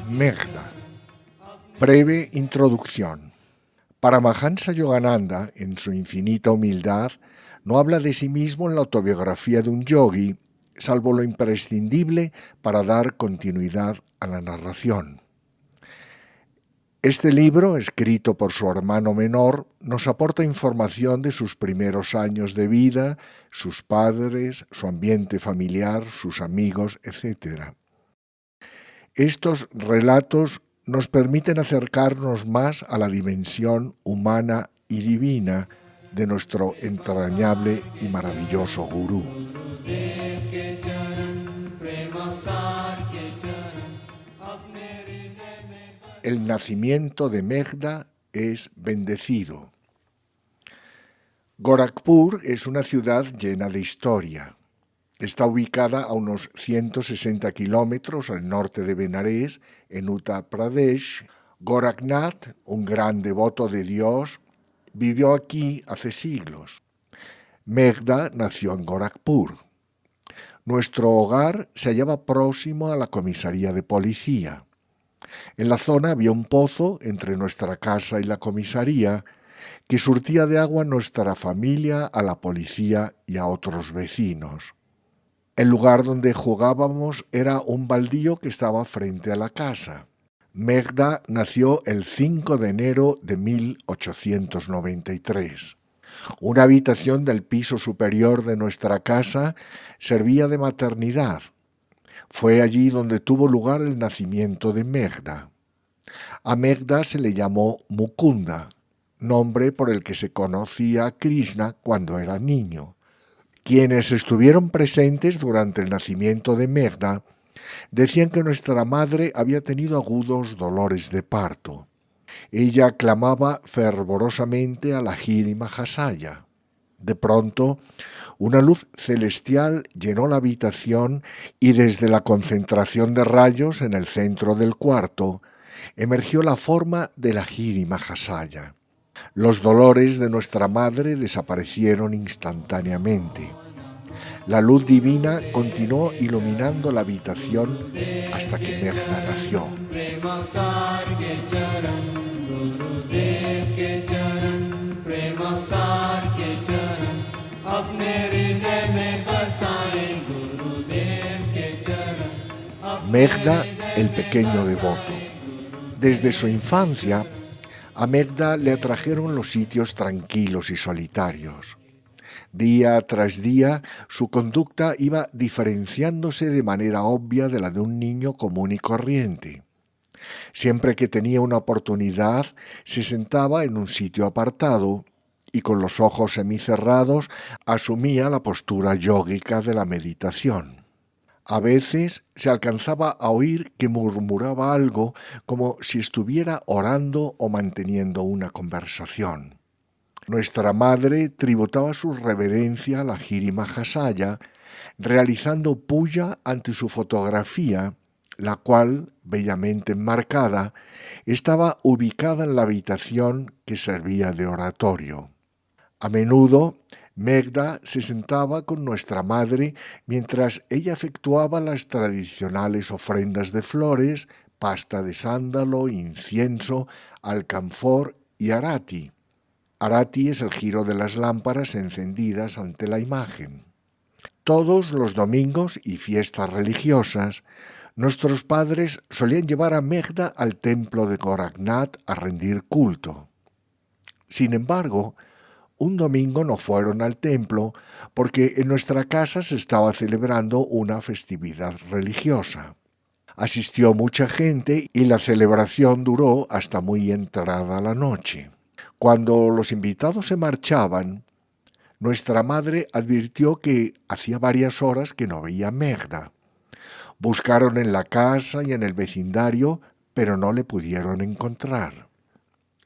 Megda. Breve introducción. Paramahansa Yogananda, en su infinita humildad, no habla de sí mismo en la autobiografía de un yogi, salvo lo imprescindible para dar continuidad a la narración. Este libro, escrito por su hermano menor, nos aporta información de sus primeros años de vida, sus padres, su ambiente familiar, sus amigos, etc. Estos relatos nos permiten acercarnos más a la dimensión humana y divina de nuestro entrañable y maravilloso gurú. El nacimiento de Megda es bendecido. Gorakhpur es una ciudad llena de historia. Está ubicada a unos 160 kilómetros al norte de Benarés, en Uttar Pradesh. Gorakhnath, un gran devoto de Dios, vivió aquí hace siglos. Megda nació en Gorakhpur. Nuestro hogar se hallaba próximo a la comisaría de policía. En la zona había un pozo entre nuestra casa y la comisaría que surtía de agua a nuestra familia, a la policía y a otros vecinos. El lugar donde jugábamos era un baldío que estaba frente a la casa. Megda nació el 5 de enero de 1893. Una habitación del piso superior de nuestra casa servía de maternidad. Fue allí donde tuvo lugar el nacimiento de Megda. A Megda se le llamó Mukunda, nombre por el que se conocía a Krishna cuando era niño. Quienes estuvieron presentes durante el nacimiento de Megda decían que nuestra madre había tenido agudos dolores de parto. Ella clamaba fervorosamente a la Giri Mahasaya. De pronto, una luz celestial llenó la habitación y desde la concentración de rayos en el centro del cuarto emergió la forma de la Giri Mahasaya. Los dolores de nuestra madre desaparecieron instantáneamente. La luz divina continuó iluminando la habitación hasta que Megda nació. Megda, el pequeño devoto. Desde su infancia, a Megda le atrajeron los sitios tranquilos y solitarios. Día tras día, su conducta iba diferenciándose de manera obvia de la de un niño común y corriente. Siempre que tenía una oportunidad, se sentaba en un sitio apartado y con los ojos semicerrados asumía la postura yógica de la meditación. A veces se alcanzaba a oír que murmuraba algo como si estuviera orando o manteniendo una conversación. Nuestra madre tributaba su reverencia a la Giri Mahasaya, realizando puya ante su fotografía, la cual, bellamente enmarcada, estaba ubicada en la habitación que servía de oratorio. A menudo, Megda se sentaba con nuestra madre mientras ella efectuaba las tradicionales ofrendas de flores, pasta de sándalo, incienso, alcanfor y arati. Arati es el giro de las lámparas encendidas ante la imagen. Todos los domingos y fiestas religiosas, nuestros padres solían llevar a Megda al templo de Gorakhnath a rendir culto. Sin embargo, un domingo no fueron al templo porque en nuestra casa se estaba celebrando una festividad religiosa. Asistió mucha gente y la celebración duró hasta muy entrada la noche. Cuando los invitados se marchaban, nuestra madre advirtió que hacía varias horas que no veía a Megda. Buscaron en la casa y en el vecindario, pero no le pudieron encontrar.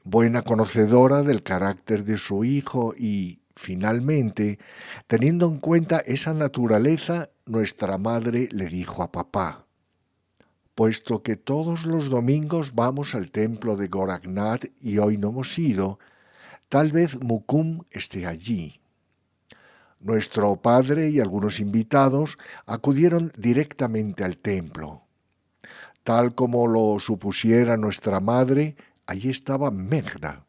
Buena conocedora del carácter de su hijo y, finalmente, teniendo en cuenta esa naturaleza, nuestra madre le dijo a papá: puesto que todos los domingos vamos al templo de Goraknath y hoy no hemos ido, tal vez Mukum esté allí. Nuestro padre y algunos invitados acudieron directamente al templo. Tal como lo supusiera nuestra madre, allí estaba Megda,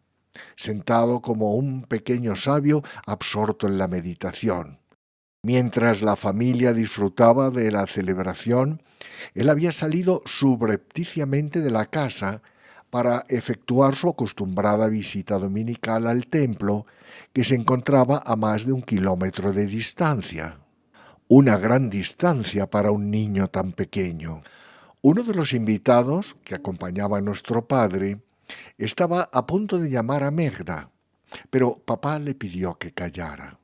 sentado como un pequeño sabio absorto en la meditación. Mientras la familia disfrutaba de la celebración, él había salido subrepticiamente de la casa para efectuar su acostumbrada visita dominical al templo, que se encontraba a más de 1 kilómetro de distancia. Una gran distancia para un niño tan pequeño. Uno de los invitados, que acompañaba a nuestro padre, estaba a punto de llamar a Megda, pero papá le pidió que callara.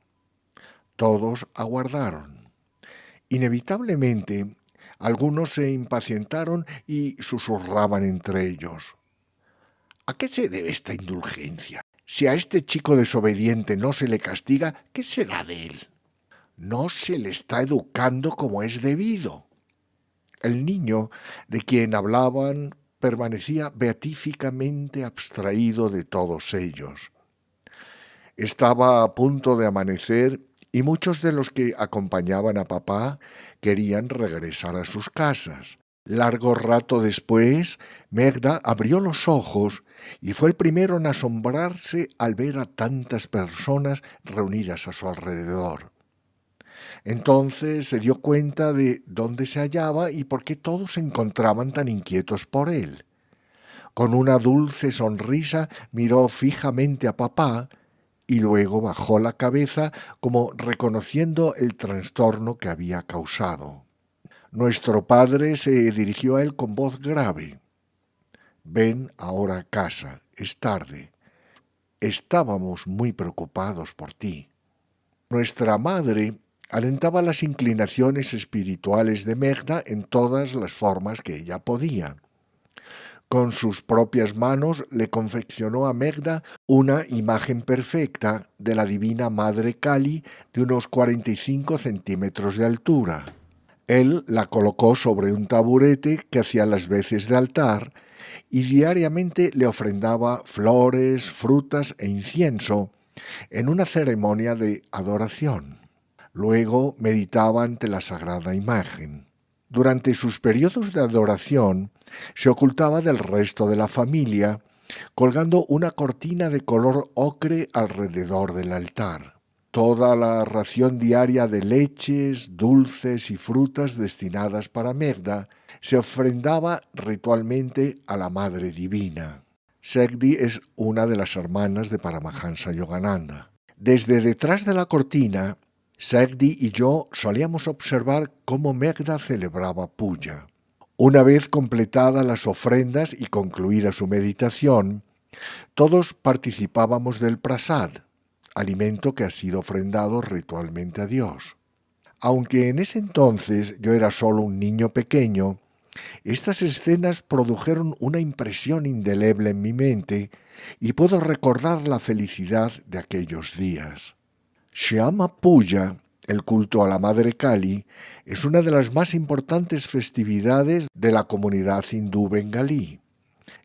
Todos aguardaron. Inevitablemente, algunos se impacientaron y susurraban entre ellos: ¿a qué se debe esta indulgencia? Si a este chico desobediente no se le castiga, ¿qué será de él? No se le está educando como es debido. El niño de quien hablaban permanecía beatíficamente abstraído de todos ellos. Estaba a punto de amanecer y muchos de los que acompañaban a papá querían regresar a sus casas. Largo rato después, Megda abrió los ojos y fue el primero en asombrarse al ver a tantas personas reunidas a su alrededor. Entonces se dio cuenta de dónde se hallaba y por qué todos se encontraban tan inquietos por él. Con una dulce sonrisa miró fijamente a papá y luego bajó la cabeza como reconociendo el trastorno que había causado. Nuestro padre se dirigió a él con voz grave. «Ven ahora a casa, es tarde. Estábamos muy preocupados por ti». Nuestra madre alentaba las inclinaciones espirituales de Megda en todas las formas que ella podía. Con sus propias manos le confeccionó a Megda una imagen perfecta de la divina Madre Kali de unos 45 centímetros de altura. Él la colocó sobre un taburete que hacía las veces de altar y diariamente le ofrendaba flores, frutas e incienso en una ceremonia de adoración. Luego meditaba ante la sagrada imagen. Durante sus periodos de adoración se ocultaba del resto de la familia, colgando una cortina de color ocre alrededor del altar. Toda la ración diaria de leches, dulces y frutas destinadas para Megda se ofrendaba ritualmente a la Madre Divina. Shakti es una de las hermanas de Paramahansa Yogananda. Desde detrás de la cortina, Shakti y yo solíamos observar cómo Megda celebraba puja. Una vez completadas las ofrendas y concluida su meditación, todos participábamos del prasad, alimento que ha sido ofrendado ritualmente a Dios. Aunque en ese entonces yo era solo un niño pequeño, estas escenas produjeron una impresión indeleble en mi mente y puedo recordar la felicidad de aquellos días. Shyama Puja, el culto a la Madre Kali, es una de las más importantes festividades de la comunidad hindú bengalí.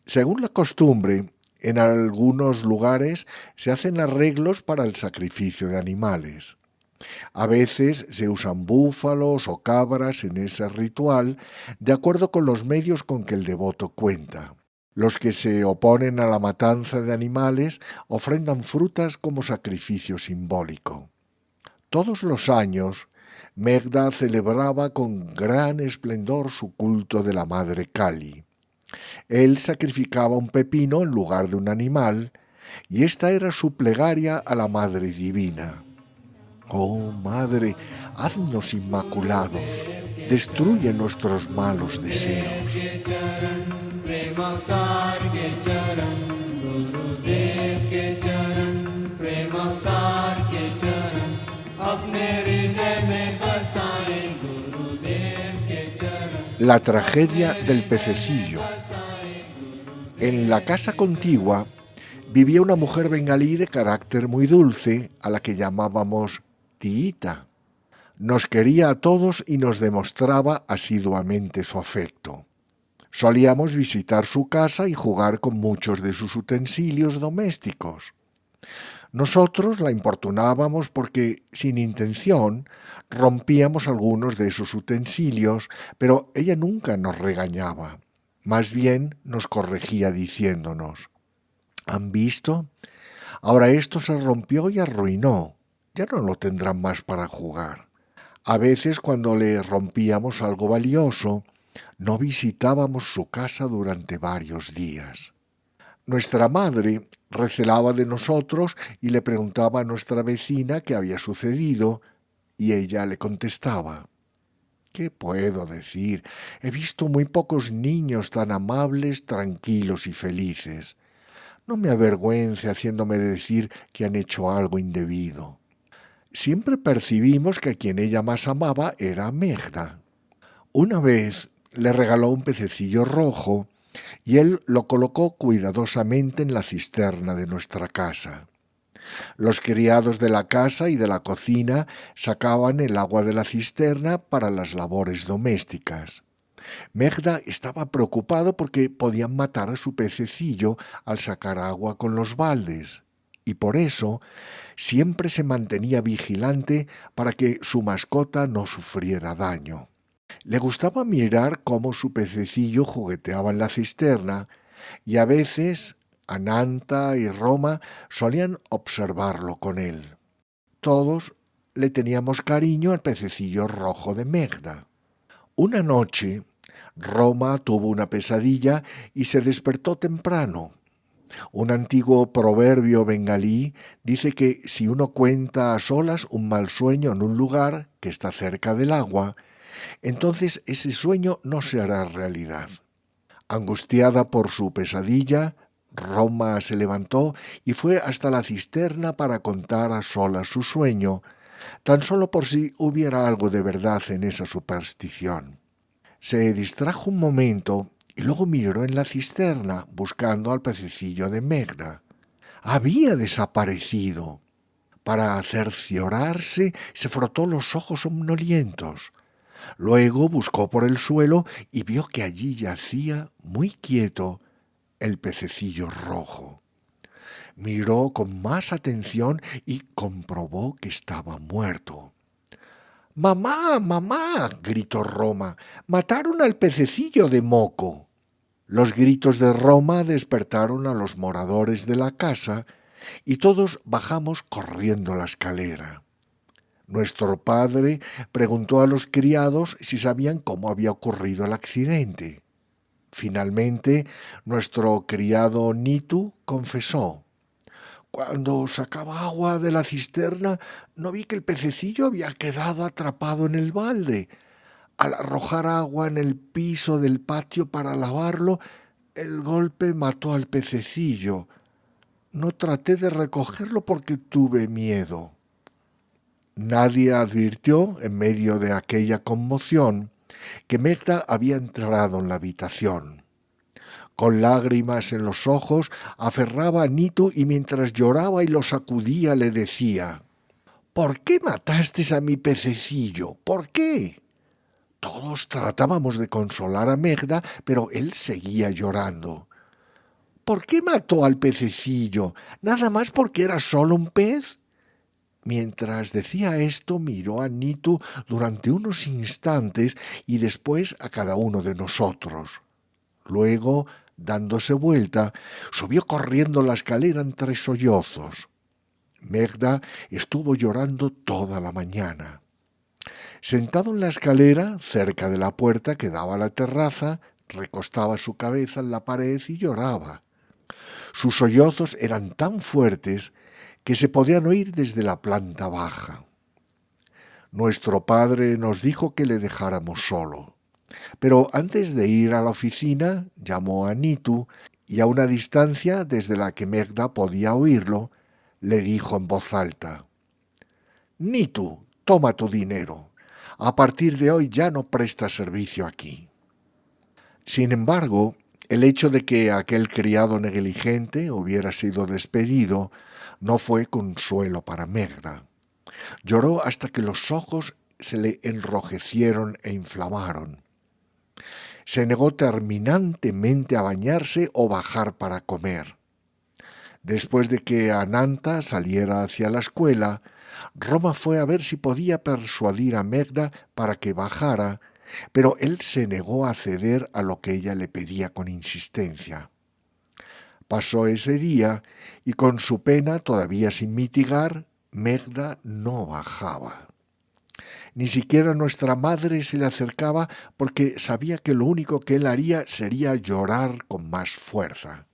Según la costumbre, en algunos lugares se hacen arreglos para el sacrificio de animales. A veces se usan búfalos o cabras en ese ritual, de acuerdo con los medios con que el devoto cuenta. Los que se oponen a la matanza de animales ofrendan frutas como sacrificio simbólico. Todos los años, Megda celebraba con gran esplendor su culto de la Madre Kali. Él sacrificaba un pepino en lugar de un animal, y esta era su plegaria a la Madre Divina. Oh Madre, haznos inmaculados, destruye nuestros malos deseos. La tragedia del pececillo. En la casa contigua vivía una mujer bengalí de carácter muy dulce, a la que llamábamos Tiita. Nos quería a todos y nos demostraba asiduamente su afecto. Solíamos visitar su casa y jugar con muchos de sus utensilios domésticos. Nosotros la importunábamos porque, sin intención, rompíamos algunos de esos utensilios, pero ella nunca nos regañaba. Más bien nos corregía diciéndonos: ¿han visto? Ahora esto se rompió y arruinó. Ya no lo tendrán más para jugar. A veces, cuando le rompíamos algo valioso, no visitábamos su casa durante varios días. Nuestra madre recelaba de nosotros y le preguntaba a nuestra vecina qué había sucedido, y ella le contestaba: ¿qué puedo decir? He visto muy pocos niños tan amables, tranquilos y felices. No me avergüence haciéndome decir que han hecho algo indebido. Siempre percibimos que quien ella más amaba era Megda. Una vez le regaló un pececillo rojo y él lo colocó cuidadosamente en la cisterna de nuestra casa. Los criados de la casa y de la cocina sacaban el agua de la cisterna para las labores domésticas. Megda estaba preocupado porque podían matar a su pececillo al sacar agua con los baldes, y por eso siempre se mantenía vigilante para que su mascota no sufriera daño. Le gustaba mirar cómo su pececillo jugueteaba en la cisterna, y a veces Ananta y Roma solían observarlo con él. Todos le teníamos cariño al pececillo rojo de Megda. Una noche, Roma tuvo una pesadilla y se despertó temprano. Un antiguo proverbio bengalí dice que si uno cuenta a solas un mal sueño en un lugar que está cerca del agua, entonces ese sueño no se hará realidad. Angustiada por su pesadilla, Roma se levantó y fue hasta la cisterna para contar a solas su sueño, tan solo por si hubiera algo de verdad en esa superstición. Se distrajo un momento y luego miró en la cisterna buscando al pececillo de Megda. Había desaparecido. Para cerciorarse, se frotó los ojos somnolientos. Luego buscó por el suelo y vio que allí yacía, muy quieto, el pececillo rojo. Miró con más atención y comprobó que estaba muerto. «¡Mamá, mamá!», gritó Roma. «¡Mataron al pececillo de Moco!». Los gritos de Roma despertaron a los moradores de la casa y todos bajamos corriendo la escalera. Nuestro padre preguntó a los criados si sabían cómo había ocurrido el accidente. Finalmente, nuestro criado Nitu confesó: «Cuando sacaba agua de la cisterna, no vi que el pececillo había quedado atrapado en el balde. Al arrojar agua en el piso del patio para lavarlo, el golpe mató al pececillo. No traté de recogerlo porque tuve miedo». Nadie advirtió, en medio de aquella conmoción, que Megda había entrado en la habitación. Con lágrimas en los ojos, aferraba a Nitu y mientras lloraba y lo sacudía le decía: «¿Por qué mataste a mi pececillo? ¿Por qué?». Todos tratábamos de consolar a Megda, pero él seguía llorando. «¿Por qué mató al pececillo? ¿Nada más porque era solo un pez?». Mientras decía esto, miró a Nitu durante unos instantes y después a cada uno de nosotros. Luego, dándose vuelta, subió corriendo la escalera entre sollozos. Megda estuvo llorando toda la mañana. Sentado en la escalera, cerca de la puerta que daba a la terraza, recostaba su cabeza en la pared y lloraba. Sus sollozos eran tan fuertes que se podían oír desde la planta baja. Nuestro padre nos dijo que le dejáramos solo, pero antes de ir a la oficina llamó a Nitu y a una distancia desde la que Megda podía oírlo, le dijo en voz alta: «Nitu, toma tu dinero. A partir de hoy ya no prestas servicio aquí». Sin embargo, el hecho de que aquel criado negligente hubiera sido despedido no fue consuelo para Megda. Lloró hasta que los ojos se le enrojecieron e inflamaron. Se negó terminantemente a bañarse o bajar para comer. Después de que Ananta saliera hacia la escuela, Roma fue a ver si podía persuadir a Megda para que bajara, pero él se negó a ceder a lo que ella le pedía con insistencia. Pasó ese día y con su pena todavía sin mitigar, Megda no bajaba. Ni siquiera nuestra madre se le acercaba porque sabía que lo único que él haría sería llorar con más fuerza.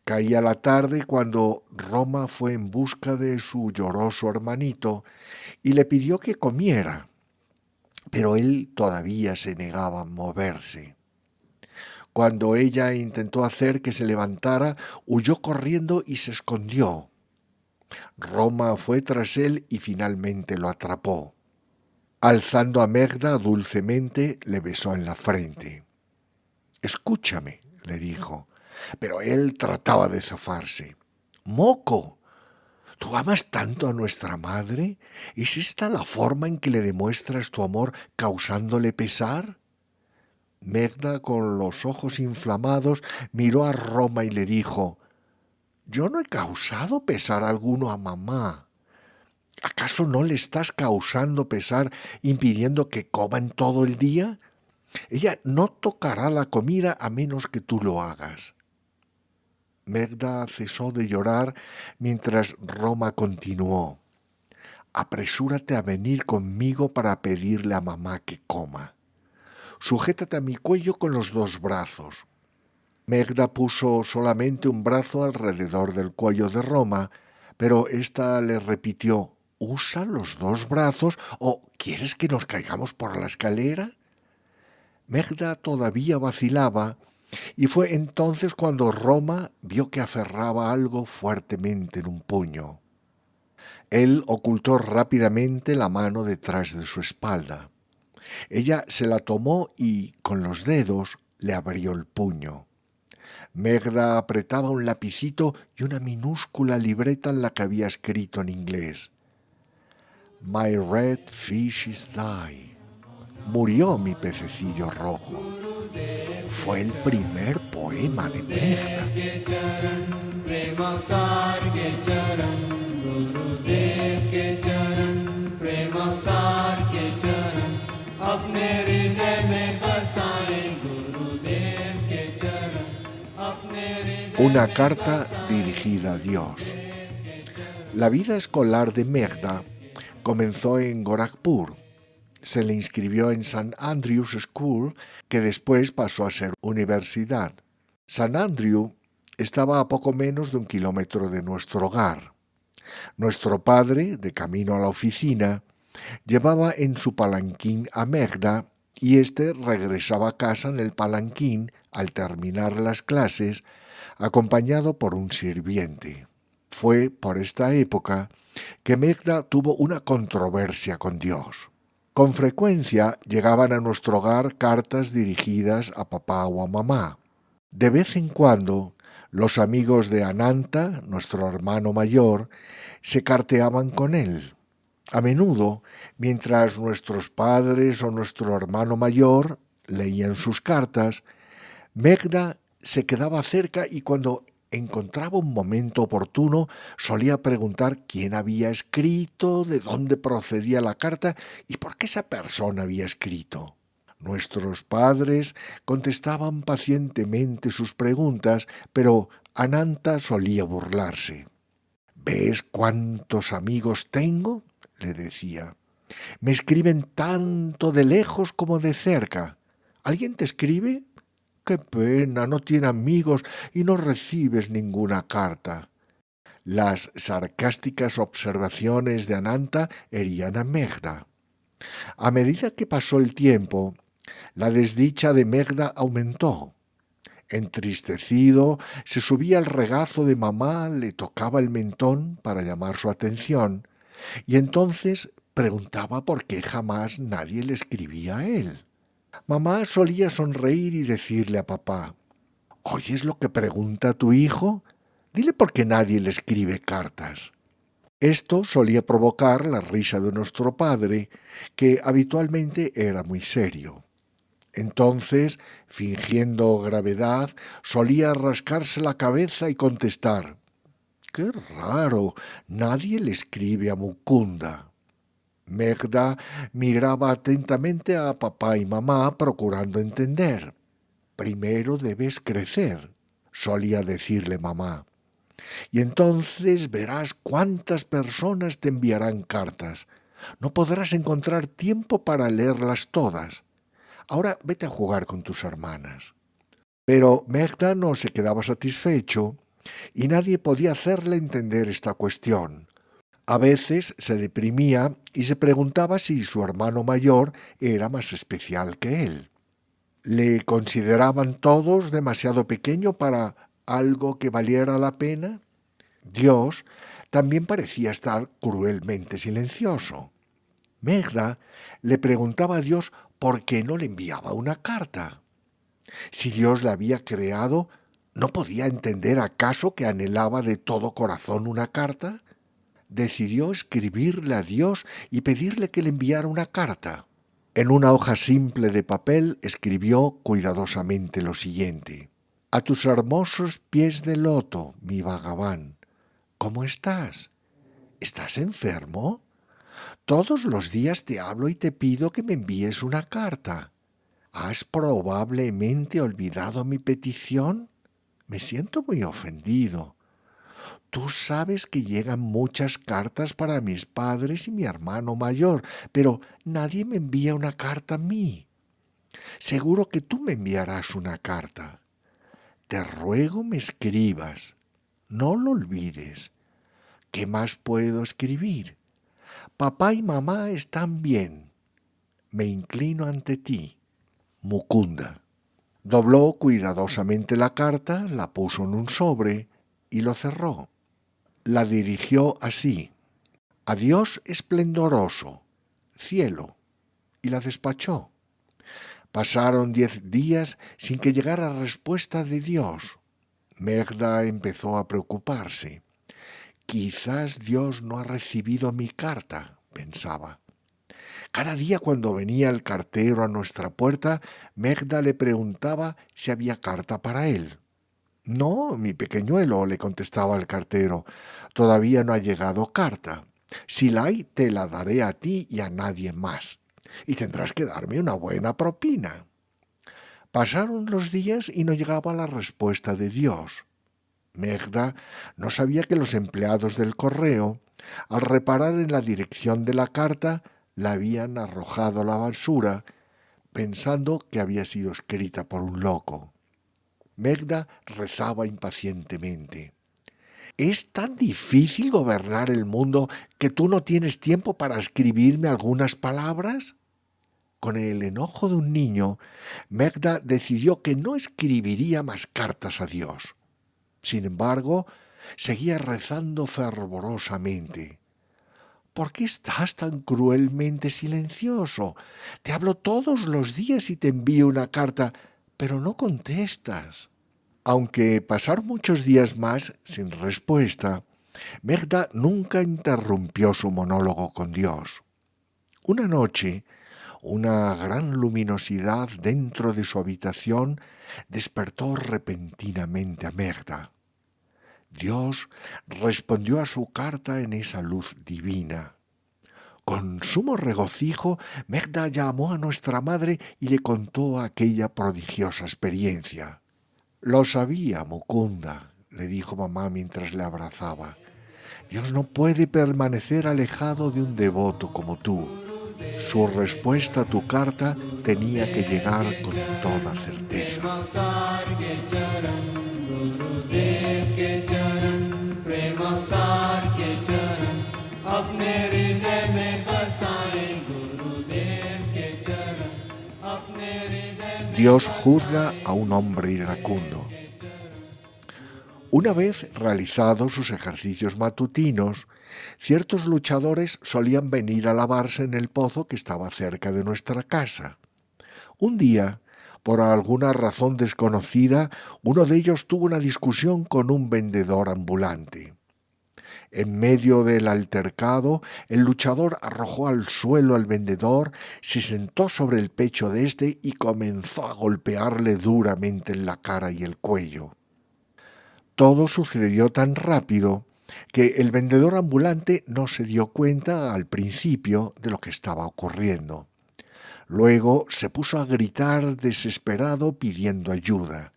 Caía la tarde cuando Roma fue en busca de su lloroso hermanito y le pidió que comiera, pero él todavía se negaba a moverse. Cuando ella intentó hacer que se levantara, huyó corriendo y se escondió. Roma fue tras él y finalmente lo atrapó. Alzando a Megda dulcemente, le besó en la frente. «Escúchame», le dijo, pero él trataba de zafarse. «Moco, ¿tú amas tanto a nuestra madre? ¿Es esta la forma en que le demuestras tu amor causándole pesar?» Megda, con los ojos inflamados, miró a Roma y le dijo: «Yo no he causado pesar alguno a mamá. ¿Acaso no le estás causando pesar impidiendo que coman todo el día? Ella no tocará la comida a menos que tú lo hagas». Megda cesó de llorar mientras Roma continuó: «Apresúrate a venir conmigo para pedirle a mamá que coma. Sujétate a mi cuello con los dos brazos». Megda puso solamente un brazo alrededor del cuello de Roma, pero ésta le repitió: «Usa los dos brazos o ¿quieres que nos caigamos por la escalera?». Megda todavía vacilaba y fue entonces cuando Roma vio que aferraba algo fuertemente en un puño. Él ocultó rápidamente la mano detrás de su espalda. Ella se la tomó y, con los dedos, le abrió el puño. Megda apretaba un lapicito y una minúscula libreta en la que había escrito en inglés: «My red fish is die». Murió mi pececillo rojo. Fue el primer poema de Megda. Una carta dirigida a Dios. La vida escolar de Megda comenzó en Gorakhpur. Se le inscribió en St. Andrew's School, que después pasó a ser universidad. St. Andrew estaba a poco menos de 1 kilómetro de nuestro hogar. Nuestro padre, de camino a la oficina, llevaba en su palanquín a Megda y éste regresaba a casa en el palanquín al terminar las clases, acompañado por un sirviente. Fue por esta época que Megda tuvo una controversia con Dios. Con frecuencia llegaban a nuestro hogar cartas dirigidas a papá o a mamá. De vez en cuando, los amigos de Ananta, nuestro hermano mayor, se carteaban con él. A menudo, mientras nuestros padres o nuestro hermano mayor leían sus cartas, Megda se quedaba cerca y cuando encontraba un momento oportuno solía preguntar quién había escrito, de dónde procedía la carta y por qué esa persona había escrito. Nuestros padres contestaban pacientemente sus preguntas, pero Ananta solía burlarse. «¿Ves cuántos amigos tengo?», le decía. «Me escriben tanto de lejos como de cerca. ¿Alguien te escribe? ¡Qué pena! No tiene amigos y no recibes ninguna carta». Las sarcásticas observaciones de Ananta herían a Megda. A medida que pasó el tiempo, la desdicha de Megda aumentó. Entristecido, se subía al regazo de mamá, le tocaba el mentón para llamar su atención, y entonces preguntaba por qué jamás nadie le escribía a él. Mamá solía sonreír y decirle a papá: «¿Oyes lo que pregunta tu hijo? Dile por qué nadie le escribe cartas». Esto solía provocar la risa de nuestro padre, que habitualmente era muy serio. Entonces, fingiendo gravedad, solía rascarse la cabeza y contestar: «¡Qué raro! Nadie le escribe a Mukunda». Megda miraba atentamente a papá y mamá procurando entender. «Primero debes crecer», solía decirle mamá, «y entonces verás cuántas personas te enviarán cartas. No podrás encontrar tiempo para leerlas todas. Ahora vete a jugar con tus hermanas». Pero Megda no se quedaba satisfecho y nadie podía hacerle entender esta cuestión. A veces se deprimía y se preguntaba si su hermano mayor era más especial que él. ¿Le consideraban todos demasiado pequeño para algo que valiera la pena? Dios también parecía estar cruelmente silencioso. Megda le preguntaba a Dios por qué no le enviaba una carta. Si Dios la había creado, ¿no podía entender acaso que anhelaba de todo corazón una carta? Decidió escribirle a Dios y pedirle que le enviara una carta. En una hoja simple de papel escribió cuidadosamente lo siguiente: «A tus hermosos pies de loto, mi Bhagavan, ¿cómo estás? ¿Estás enfermo? Todos los días te hablo y te pido que me envíes una carta. ¿Has probablemente olvidado mi petición? Me siento muy ofendido. Tú sabes que llegan muchas cartas para mis padres y mi hermano mayor, pero nadie me envía una carta a mí. Seguro que tú me enviarás una carta. Te ruego me escribas. No lo olvides. ¿Qué más puedo escribir? Papá y mamá están bien. Me inclino ante ti. Mukunda». Dobló cuidadosamente la carta, la puso en un sobre y lo cerró. La dirigió así: «A Dios esplendoroso, cielo», y la despachó. Pasaron 10 días sin que llegara respuesta de Dios. Megda empezó a preocuparse. «Quizás Dios no ha recibido mi carta», pensaba. Cada día cuando venía el cartero a nuestra puerta, Megda le preguntaba si había carta para él. «No, mi pequeñuelo», le contestaba el cartero, «todavía no ha llegado carta. Si la hay, te la daré a ti y a nadie más. Y tendrás que darme una buena propina». Pasaron los días y no llegaba la respuesta de Dios. Megda no sabía que los empleados del correo, al reparar en la dirección de la carta, la habían arrojado a la basura, pensando que había sido escrita por un loco. Megda rezaba impacientemente. «¿Es tan difícil gobernar el mundo que tú no tienes tiempo para escribirme algunas palabras?» Con el enojo de un niño, Megda decidió que no escribiría más cartas a Dios. Sin embargo, seguía rezando fervorosamente. «¿Por qué estás tan cruelmente silencioso? Te hablo todos los días y te envío una carta, pero no contestas». Aunque pasaron muchos días más sin respuesta, Megda nunca interrumpió su monólogo con Dios. Una noche, una gran luminosidad dentro de su habitación despertó repentinamente a Megda. Dios respondió a su carta en esa luz divina. Con sumo regocijo, Megda llamó a nuestra madre y le contó aquella prodigiosa experiencia. «Lo sabía, Mukunda», le dijo mamá mientras le abrazaba. «Dios no puede permanecer alejado de un devoto como tú. Su respuesta a tu carta tenía que llegar con toda certeza». Dios juzga a un hombre iracundo. Una vez realizados sus ejercicios matutinos, ciertos luchadores solían venir a lavarse en el pozo que estaba cerca de nuestra casa. Un día, por alguna razón desconocida, uno de ellos tuvo una discusión con un vendedor ambulante. En medio del altercado, el luchador arrojó al suelo al vendedor, se sentó sobre el pecho de éste y comenzó a golpearle duramente en la cara y el cuello. Todo sucedió tan rápido que el vendedor ambulante no se dio cuenta al principio de lo que estaba ocurriendo. Luego se puso a gritar desesperado pidiendo ayuda.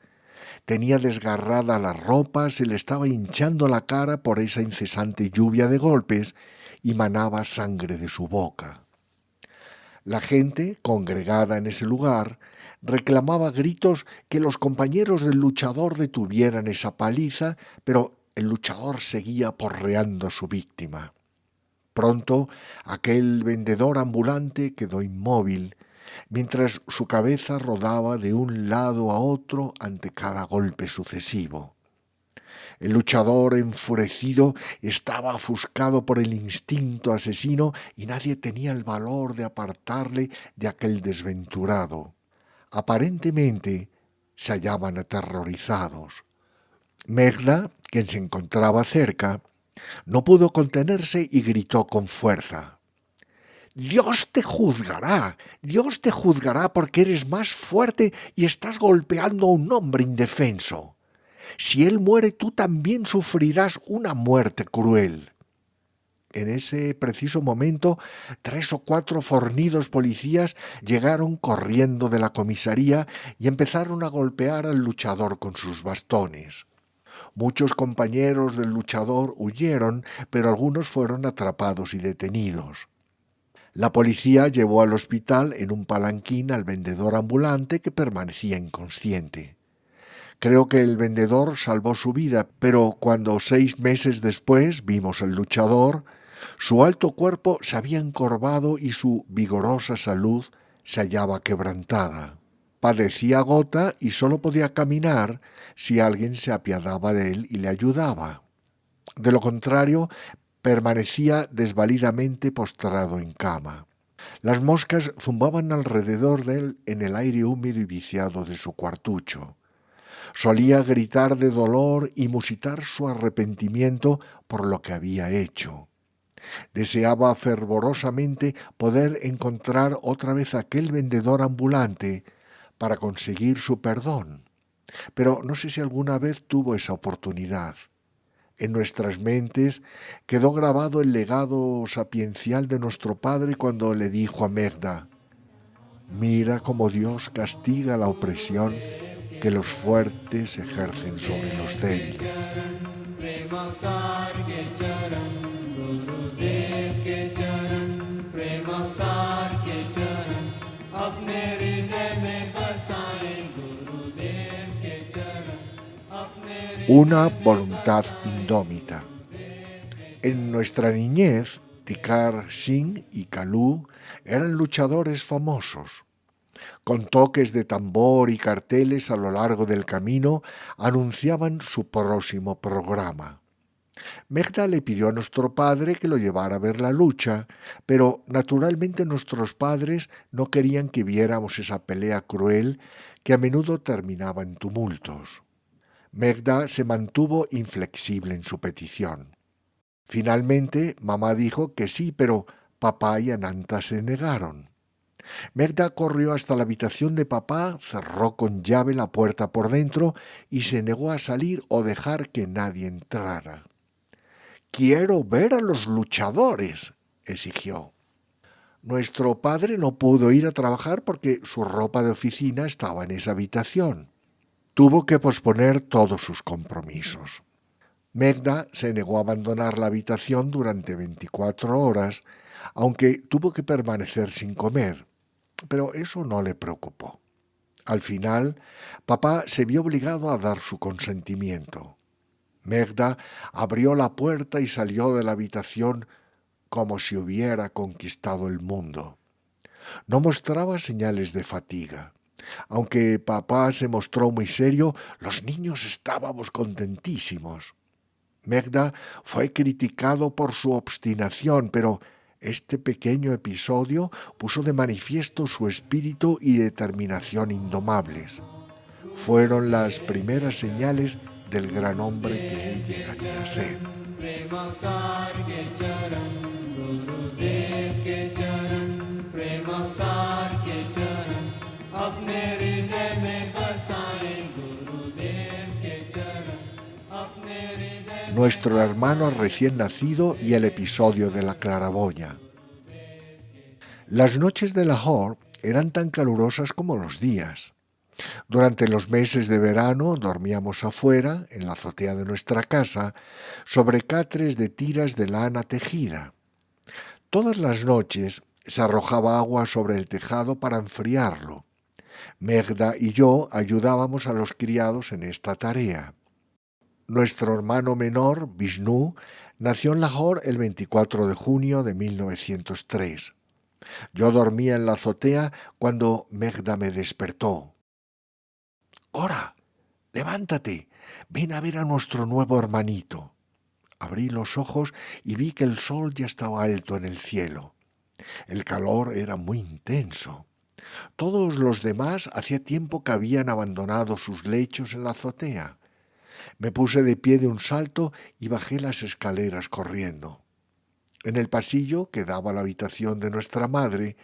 Tenía desgarrada la ropa, se le estaba hinchando la cara por esa incesante lluvia de golpes y manaba sangre de su boca. La gente, congregada en ese lugar, reclamaba a gritos que los compañeros del luchador detuvieran esa paliza, pero el luchador seguía porreando a su víctima. Pronto aquel vendedor ambulante quedó inmóvil, mientras su cabeza rodaba de un lado a otro ante cada golpe sucesivo. El luchador enfurecido estaba ofuscado por el instinto asesino y nadie tenía el valor de apartarle de aquel desventurado. Aparentemente se hallaban aterrorizados. Megda, quien se encontraba cerca, no pudo contenerse y gritó con fuerza: «Dios te juzgará porque eres más fuerte y estás golpeando a un hombre indefenso. Si él muere, tú también sufrirás una muerte cruel». En ese preciso momento, 3 o 4 fornidos policías llegaron corriendo de la comisaría y empezaron a golpear al luchador con sus bastones. Muchos compañeros del luchador huyeron, pero algunos fueron atrapados y detenidos. La policía llevó al hospital en un palanquín al vendedor ambulante que permanecía inconsciente. Creo que el vendedor salvó su vida, pero cuando 6 meses después vimos al luchador, su alto cuerpo se había encorvado y su vigorosa salud se hallaba quebrantada. Padecía gota y solo podía caminar si alguien se apiadaba de él y le ayudaba. De lo contrario, permanecía desvalidamente postrado en cama. Las moscas zumbaban alrededor de él en el aire húmedo y viciado de su cuartucho. Solía gritar de dolor y musitar su arrepentimiento por lo que había hecho. Deseaba fervorosamente poder encontrar otra vez a aquel vendedor ambulante para conseguir su perdón, pero no sé si alguna vez tuvo esa oportunidad. En nuestras mentes quedó grabado el legado sapiencial de nuestro padre cuando le dijo a Megda: «Mira cómo Dios castiga la opresión que los fuertes ejercen sobre los débiles». Una voluntad indómita. En nuestra niñez, Tikar Singh y Kalu eran luchadores famosos. Con toques de tambor y carteles a lo largo del camino anunciaban su próximo programa. Megda le pidió a nuestro padre que lo llevara a ver la lucha, pero naturalmente nuestros padres no querían que viéramos esa pelea cruel que a menudo terminaba en tumultos. Megda se mantuvo inflexible en su petición. Finalmente, mamá dijo que sí, pero papá y Ananta se negaron. Megda corrió hasta la habitación de papá, cerró con llave la puerta por dentro y se negó a salir o dejar que nadie entrara. «Quiero ver a los luchadores», exigió. Nuestro padre no pudo ir a trabajar porque su ropa de oficina estaba en esa habitación. Tuvo que posponer todos sus compromisos. Megda se negó a abandonar la habitación durante 24 horas, aunque tuvo que permanecer sin comer, pero eso no le preocupó. Al final, papá se vio obligado a dar su consentimiento. Megda abrió la puerta y salió de la habitación como si hubiera conquistado el mundo. No mostraba señales de fatiga. Aunque papá se mostró muy serio, los niños estábamos contentísimos. Megda fue criticado por su obstinación, pero este pequeño episodio puso de manifiesto su espíritu y determinación indomables. Fueron las primeras señales del gran hombre que él llegaría a ser. प्रेमकार के चरण गुरुदेव के चरण प्रेमकार के चरण अपने हृदय में बसाए गुरुदेव के चरण अपने हृदय Nuestro hermano recién nacido y el episodio de la claraboya. Las noches de Lahore eran tan calurosas como los días. Durante los meses de verano dormíamos afuera, en la azotea de nuestra casa, sobre catres de tiras de lana tejida. Todas las noches se arrojaba agua sobre el tejado para enfriarlo. Megda y yo ayudábamos a los criados en esta tarea. Nuestro hermano menor, Vishnu, nació en Lahore el 24 de junio de 1903. Yo dormía en la azotea cuando Megda me despertó. «Cora, levántate, ven a ver a nuestro nuevo hermanito». Abrí los ojos y vi que el sol ya estaba alto en el cielo. El calor era muy intenso. Todos los demás hacía tiempo que habían abandonado sus lechos en la azotea. Me puse de pie de un salto y bajé las escaleras corriendo. En el pasillo que daba a la habitación de nuestra madre,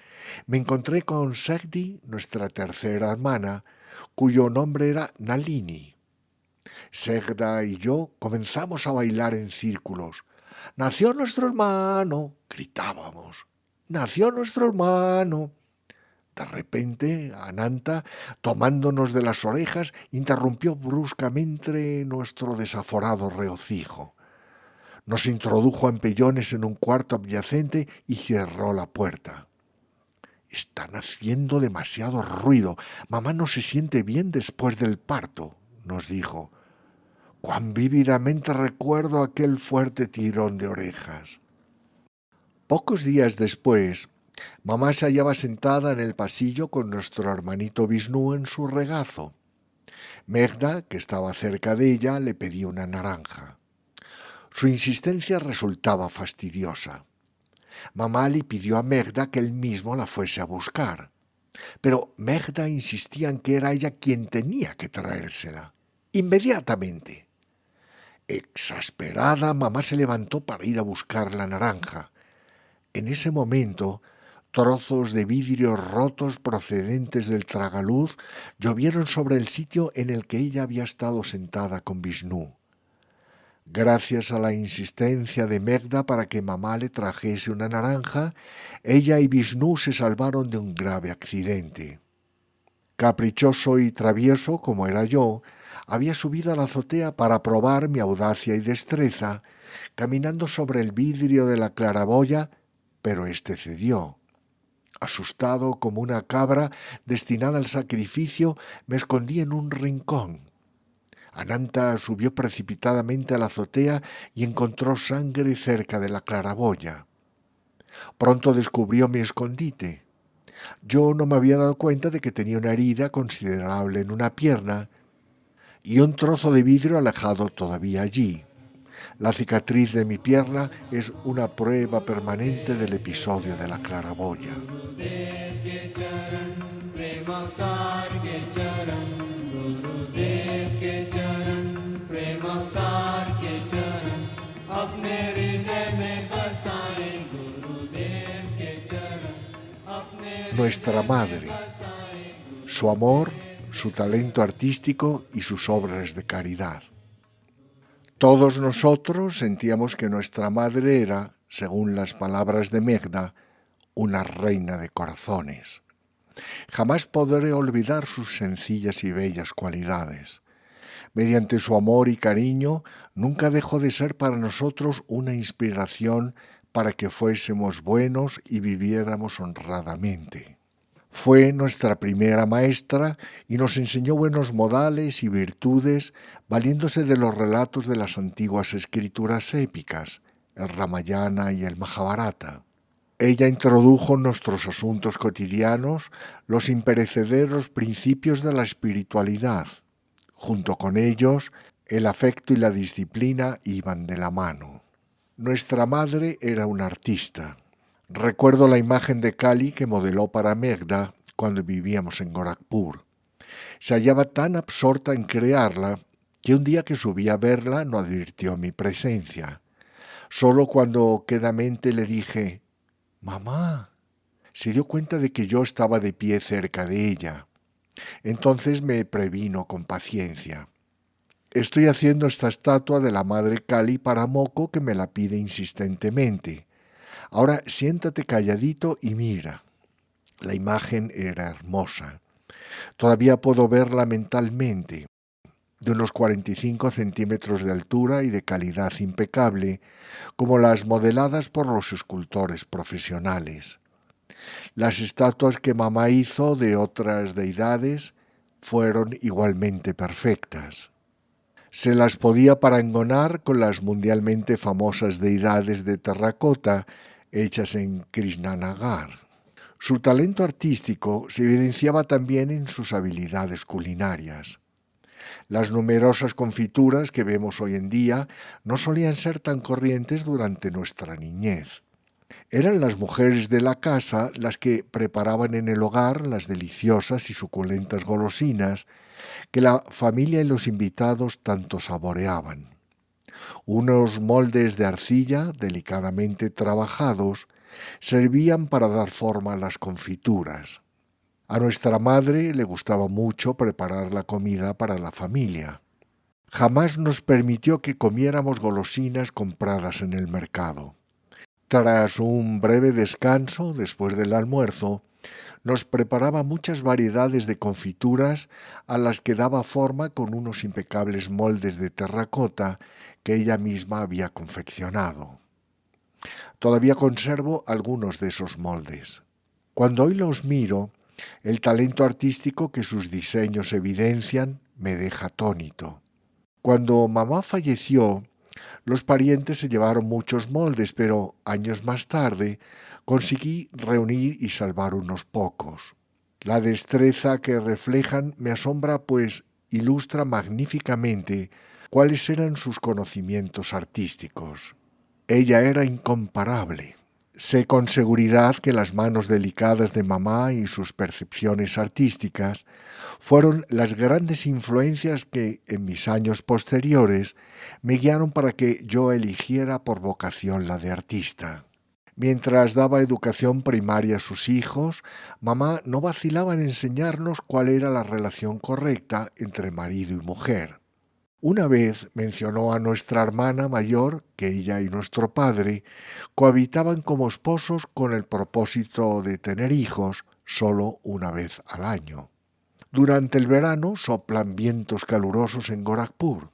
me encontré con Segdi, nuestra tercera hermana, cuyo nombre era Nalini. Segda y yo comenzamos a bailar en círculos. «¡Nació nuestro hermano!», gritábamos. «¡Nació nuestro hermano!». De repente, Ananta, tomándonos de las orejas, interrumpió bruscamente nuestro desaforado regocijo. Nos introdujo a empellones en un cuarto adyacente y cerró la puerta. «Están haciendo demasiado ruido. Mamá no se siente bien después del parto», nos dijo. Cuán vívidamente recuerdo aquel fuerte tirón de orejas. Pocos días después, mamá se hallaba sentada en el pasillo con nuestro hermanito Vishnu en su regazo. Megda, que estaba cerca de ella, le pedía una naranja. Su insistencia resultaba fastidiosa. Mamá le pidió a Megda que él mismo la fuese a buscar, pero Megda insistía en que era ella quien tenía que traérsela, inmediatamente. Exasperada, mamá se levantó para ir a buscar la naranja. En ese momento, trozos de vidrio rotos procedentes del tragaluz llovieron sobre el sitio en el que ella había estado sentada con Vishnu. Gracias a la insistencia de Megda para que mamá le trajese una naranja, ella y Vishnu se salvaron de un grave accidente. Caprichoso y travieso como era yo, había subido a la azotea para probar mi audacia y destreza, caminando sobre el vidrio de la claraboya, pero éste cedió. Asustado como una cabra destinada al sacrificio, me escondí en un rincón. Ananta subió precipitadamente a la azotea y encontró sangre cerca de la claraboya. Pronto descubrió mi escondite. Yo no me había dado cuenta de que tenía una herida considerable en una pierna y un trozo de vidrio alejado todavía allí. La cicatriz de mi pierna es una prueba permanente del episodio de la claraboya. Nuestra madre, su amor, su talento artístico y sus obras de caridad. Todos nosotros sentíamos que nuestra madre era, según las palabras de Megda, una reina de corazones. Jamás podré olvidar sus sencillas y bellas cualidades. Mediante su amor y cariño, nunca dejó de ser para nosotros una inspiración para que fuésemos buenos y viviéramos honradamente. Fue nuestra primera maestra y nos enseñó buenos modales y virtudes valiéndose de los relatos de las antiguas escrituras épicas, el Ramayana y el Mahabharata. Ella introdujo en nuestros asuntos cotidianos los imperecederos principios de la espiritualidad. Junto con ellos, el afecto y la disciplina iban de la mano. Nuestra madre era una artista. Recuerdo la imagen de Kali que modeló para Megda cuando vivíamos en Gorakhpur. Se hallaba tan absorta en crearla que un día que subí a verla no advirtió mi presencia. Solo cuando quedamente le dije, «Mamá», se dio cuenta de que yo estaba de pie cerca de ella. Entonces me previno con paciencia. «Estoy haciendo esta estatua de la Madre Kali para Moco, que me la pide insistentemente. Ahora siéntate calladito y mira». La imagen era hermosa. Todavía puedo verla mentalmente, de unos 45 centímetros de altura y de calidad impecable, como las modeladas por los escultores profesionales. Las estatuas que mamá hizo de otras deidades fueron igualmente perfectas. Se las podía parangonar con las mundialmente famosas deidades de terracota hechas en Krishnanagar. Su talento artístico se evidenciaba también en sus habilidades culinarias. Las numerosas confituras que vemos hoy en día no solían ser tan corrientes durante nuestra niñez. Eran las mujeres de la casa las que preparaban en el hogar las deliciosas y suculentas golosinas que la familia y los invitados tanto saboreaban. Unos moldes de arcilla delicadamente trabajados servían para dar forma a las confituras. A nuestra madre le gustaba mucho preparar la comida para la familia. Jamás nos permitió que comiéramos golosinas compradas en el mercado. Tras un breve descanso después del almuerzo, nos preparaba muchas variedades de confituras a las que daba forma con unos impecables moldes de terracota que ella misma había confeccionado. Todavía conservo algunos de esos moldes. Cuando hoy los miro, el talento artístico que sus diseños evidencian me deja atónito. Cuando mamá falleció, los parientes se llevaron muchos moldes, pero años más tarde conseguí reunir y salvar unos pocos. La destreza que reflejan me asombra, pues ilustra magníficamente cuáles eran sus conocimientos artísticos. Ella era incomparable. Sé con seguridad que las manos delicadas de mamá y sus percepciones artísticas fueron las grandes influencias que, en mis años posteriores, me guiaron para que yo eligiera por vocación la de artista. Mientras daba educación primaria a sus hijos, mamá no vacilaba en enseñarnos cuál era la relación correcta entre marido y mujer. Una vez mencionó a nuestra hermana mayor que ella y nuestro padre cohabitaban como esposos con el propósito de tener hijos solo una vez al año. Durante el verano soplan vientos calurosos en Gorakhpur.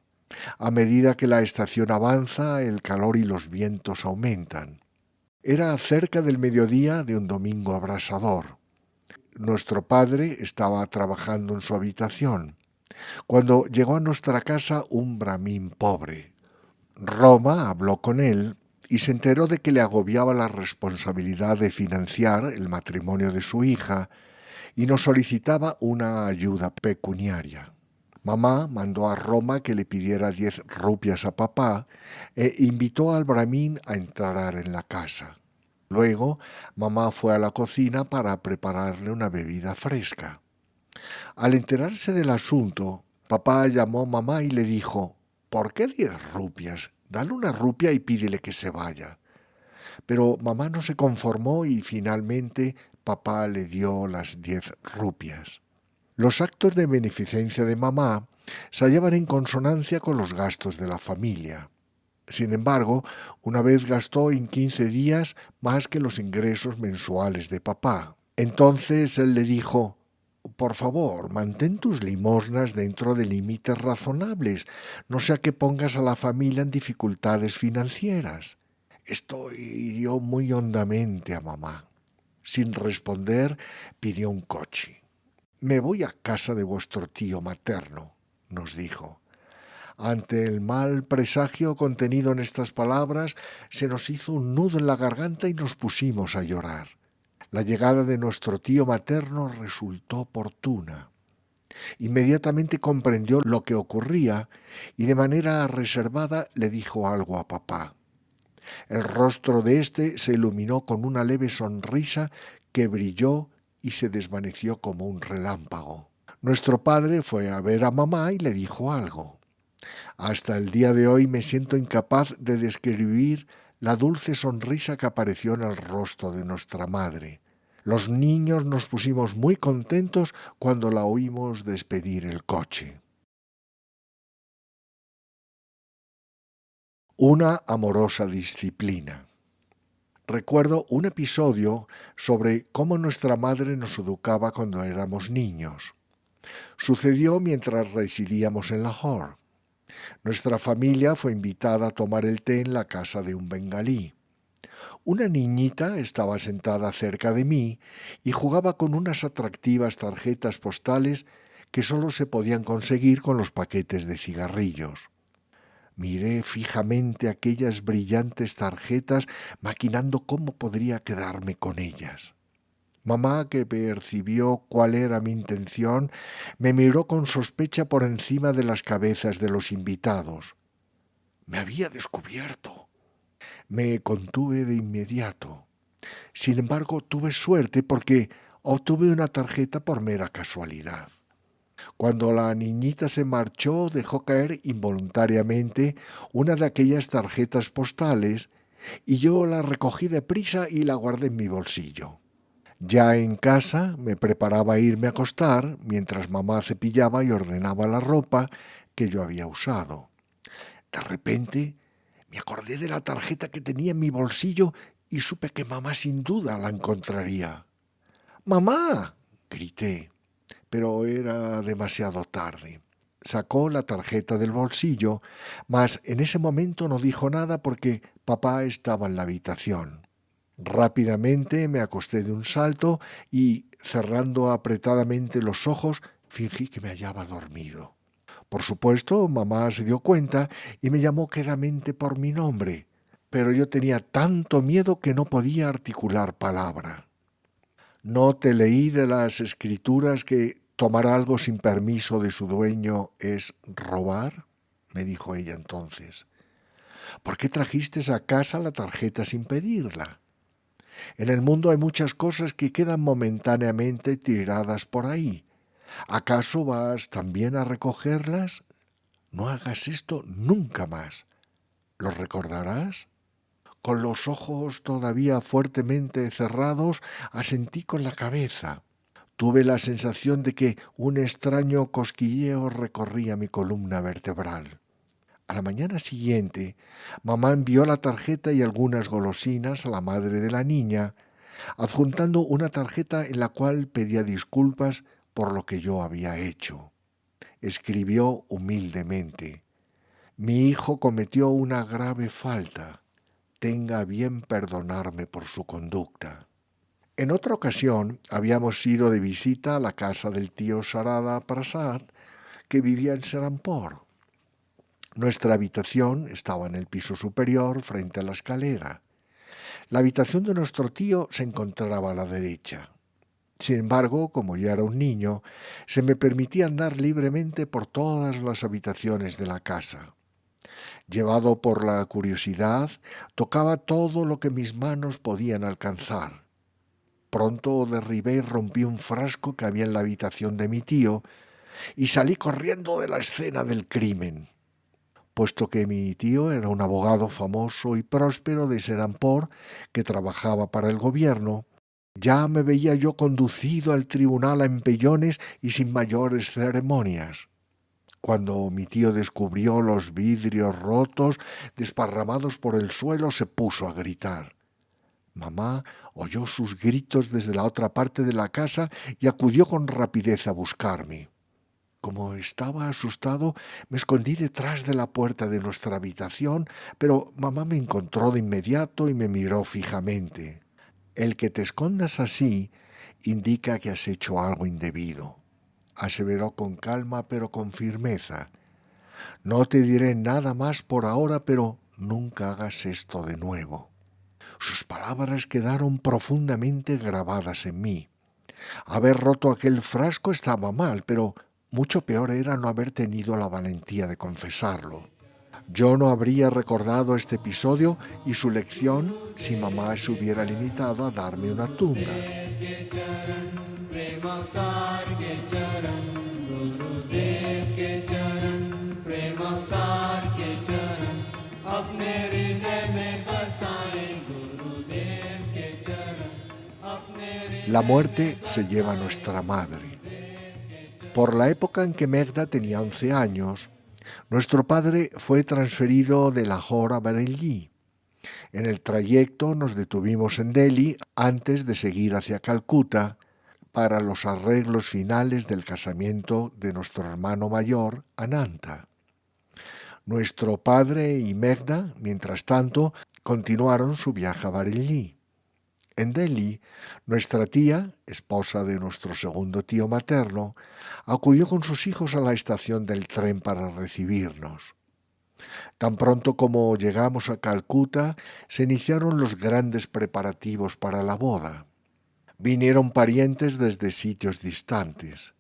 A medida que la estación avanza, el calor y los vientos aumentan. Era cerca del mediodía de un domingo abrasador. Nuestro padre estaba trabajando en su habitación cuando llegó a nuestra casa un brahmín pobre. Roma habló con él y se enteró de que le agobiaba la responsabilidad de financiar el matrimonio de su hija y nos solicitaba una ayuda pecuniaria. Mamá mandó a Roma que le pidiera 10 rupias a papá e invitó al brahmín a entrar en la casa. Luego, mamá fue a la cocina para prepararle una bebida fresca. Al enterarse del asunto, papá llamó a mamá y le dijo: «¿Por qué 10 rupias? Dale una rupia y pídele que se vaya». Pero mamá no se conformó y finalmente papá le dio las 10 rupias. Los actos de beneficencia de mamá se hallaban en consonancia con los gastos de la familia. Sin embargo, una vez gastó en 15 días más que los ingresos mensuales de papá. Entonces él le dijo: «Por favor, mantén tus limosnas dentro de límites razonables, no sea que pongas a la familia en dificultades financieras». Esto hirió muy hondamente a mamá. Sin responder, pidió un coche. «Me voy a casa de vuestro tío materno», nos dijo. Ante el mal presagio contenido en estas palabras, se nos hizo un nudo en la garganta y nos pusimos a llorar. La llegada de nuestro tío materno resultó oportuna. Inmediatamente comprendió lo que ocurría y de manera reservada le dijo algo a papá. El rostro de éste se iluminó con una leve sonrisa que brilló y se desvaneció como un relámpago. Nuestro padre fue a ver a mamá y le dijo algo. Hasta el día de hoy me siento incapaz de describir la dulce sonrisa que apareció en el rostro de nuestra madre. Los niños nos pusimos muy contentos cuando la oímos despedir el coche. Una amorosa disciplina. Recuerdo un episodio sobre cómo nuestra madre nos educaba cuando éramos niños. Sucedió mientras residíamos en Lahore. Nuestra familia fue invitada a tomar el té en la casa de un bengalí. Una niñita estaba sentada cerca de mí y jugaba con unas atractivas tarjetas postales que solo se podían conseguir con los paquetes de cigarrillos. Miré fijamente aquellas brillantes tarjetas, maquinando cómo podría quedarme con ellas. Mamá, que percibió cuál era mi intención, me miró con sospecha por encima de las cabezas de los invitados. Me había descubierto. Me contuve de inmediato. Sin embargo, tuve suerte porque obtuve una tarjeta por mera casualidad. Cuando la niñita se marchó, dejó caer involuntariamente una de aquellas tarjetas postales y yo la recogí deprisa y la guardé en mi bolsillo. Ya en casa me preparaba a irme a acostar mientras mamá cepillaba y ordenaba la ropa que yo había usado. De repente me acordé de la tarjeta que tenía en mi bolsillo y supe que mamá sin duda la encontraría. ¡Mamá!, grité, pero era demasiado tarde. Sacó la tarjeta del bolsillo, mas en ese momento no dijo nada porque papá estaba en la habitación. Rápidamente me acosté de un salto y, cerrando apretadamente los ojos, fingí que me hallaba dormido. Por supuesto, mamá se dio cuenta y me llamó quedamente por mi nombre, pero yo tenía tanto miedo que no podía articular palabra. ¿No te leí de las escrituras que tomar algo sin permiso de su dueño es robar?, me dijo ella entonces. ¿Por qué trajiste a casa la tarjeta sin pedirla? En el mundo hay muchas cosas que quedan momentáneamente tiradas por ahí. ¿Acaso vas también a recogerlas? No hagas esto nunca más. ¿Lo recordarás? Con los ojos todavía fuertemente cerrados, asentí con la cabeza. Tuve la sensación de que un extraño cosquilleo recorría mi columna vertebral. A la mañana siguiente, mamá envió la tarjeta y algunas golosinas a la madre de la niña, adjuntando una tarjeta en la cual pedía disculpas por lo que yo había hecho. Escribió humildemente: «Mi hijo cometió una grave falta. Tenga a bien perdonarme por su conducta». En otra ocasión habíamos ido de visita a la casa del tío Sarada Prasad, que vivía en Serampore. Nuestra habitación estaba en el piso superior, frente a la escalera. La habitación de nuestro tío se encontraba a la derecha. Sin embargo, como ya era un niño, se me permitía andar libremente por todas las habitaciones de la casa. Llevado por la curiosidad, tocaba todo lo que mis manos podían alcanzar. Pronto derribé y rompí un frasco que había en la habitación de mi tío y salí corriendo de la escena del crimen. Puesto que mi tío era un abogado famoso y próspero de Serampore que trabajaba para el gobierno, ya me veía yo conducido al tribunal a empellones y sin mayores ceremonias. Cuando mi tío descubrió los vidrios rotos desparramados por el suelo, se puso a gritar. Mamá oyó sus gritos desde la otra parte de la casa y acudió con rapidez a buscarme. Como estaba asustado, me escondí detrás de la puerta de nuestra habitación, pero mamá me encontró de inmediato y me miró fijamente. «El que te escondas así indica que has hecho algo indebido», aseveró con calma pero con firmeza. «No te diré nada más por ahora, pero nunca hagas esto de nuevo». Sus palabras quedaron profundamente grabadas en mí. Haber roto aquel frasco estaba mal, pero mucho peor era no haber tenido la valentía de confesarlo. Yo no habría recordado este episodio y su lección si mamá se hubiera limitado a darme una tunda. अपने हृदय में बसा La muerte se lleva a nuestra madre. Por la época en que Megda tenía 11 años, nuestro padre fue transferido de Lahore a Bareilly. En el trayecto nos detuvimos en Delhi antes de seguir hacia Calcuta para los arreglos finales del casamiento de nuestro hermano mayor, Ananta. Nuestro padre y Megda, mientras tanto, continuaron su viaje a Bareilly. En Delhi, nuestra tía, esposa de nuestro segundo tío materno, acudió con sus hijos a la estación del tren para recibirnos. Tan pronto como llegamos a Calcuta, se iniciaron los grandes preparativos para la boda. Vinieron parientes desde sitios distantes.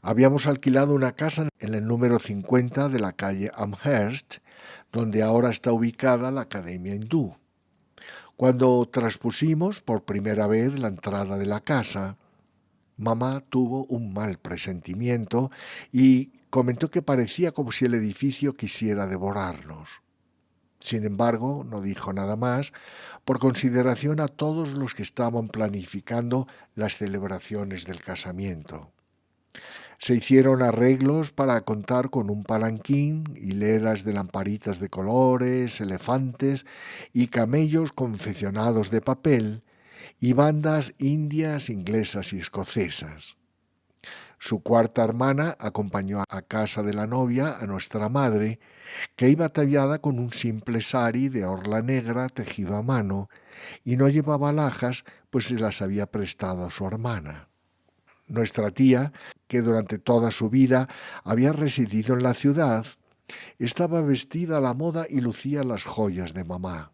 Habíamos alquilado una casa en el número 50 de la calle Amherst, donde ahora está ubicada la Academia Hindú. Cuando traspusimos por primera vez la entrada de la casa, mamá tuvo un mal presentimiento y comentó que parecía como si el edificio quisiera devorarnos. Sin embargo, no dijo nada más por consideración a todos los que estaban planificando las celebraciones del casamiento. Se hicieron arreglos para contar con un palanquín, hileras de lamparitas de colores, elefantes y camellos confeccionados de papel y bandas indias, inglesas y escocesas. Su cuarta hermana acompañó a casa de la novia a nuestra madre, que iba ataviada con un simple sari de orla negra tejido a mano y no llevaba alhajas, pues se las había prestado a su hermana. Nuestra tía, que durante toda su vida había residido en la ciudad, estaba vestida a la moda y lucía las joyas de mamá.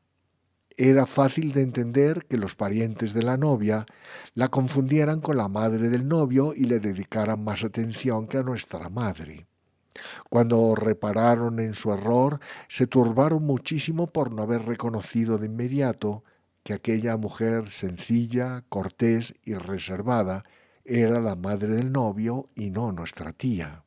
Era fácil de entender que los parientes de la novia la confundieran con la madre del novio y le dedicaran más atención que a nuestra madre. Cuando repararon en su error, se turbaron muchísimo por no haber reconocido de inmediato que aquella mujer sencilla, cortés y reservada era la madre del novio y no nuestra tía.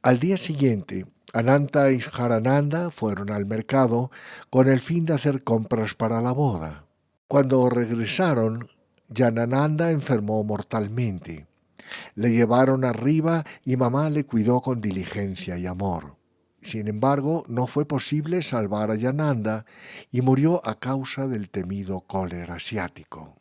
Al día siguiente, Ananta y Harananda fueron al mercado con el fin de hacer compras para la boda. Cuando regresaron, Janananda enfermó mortalmente. Le llevaron arriba y mamá le cuidó con diligencia y amor. Sin embargo, no fue posible salvar a Jananda y murió a causa del temido cólera asiático.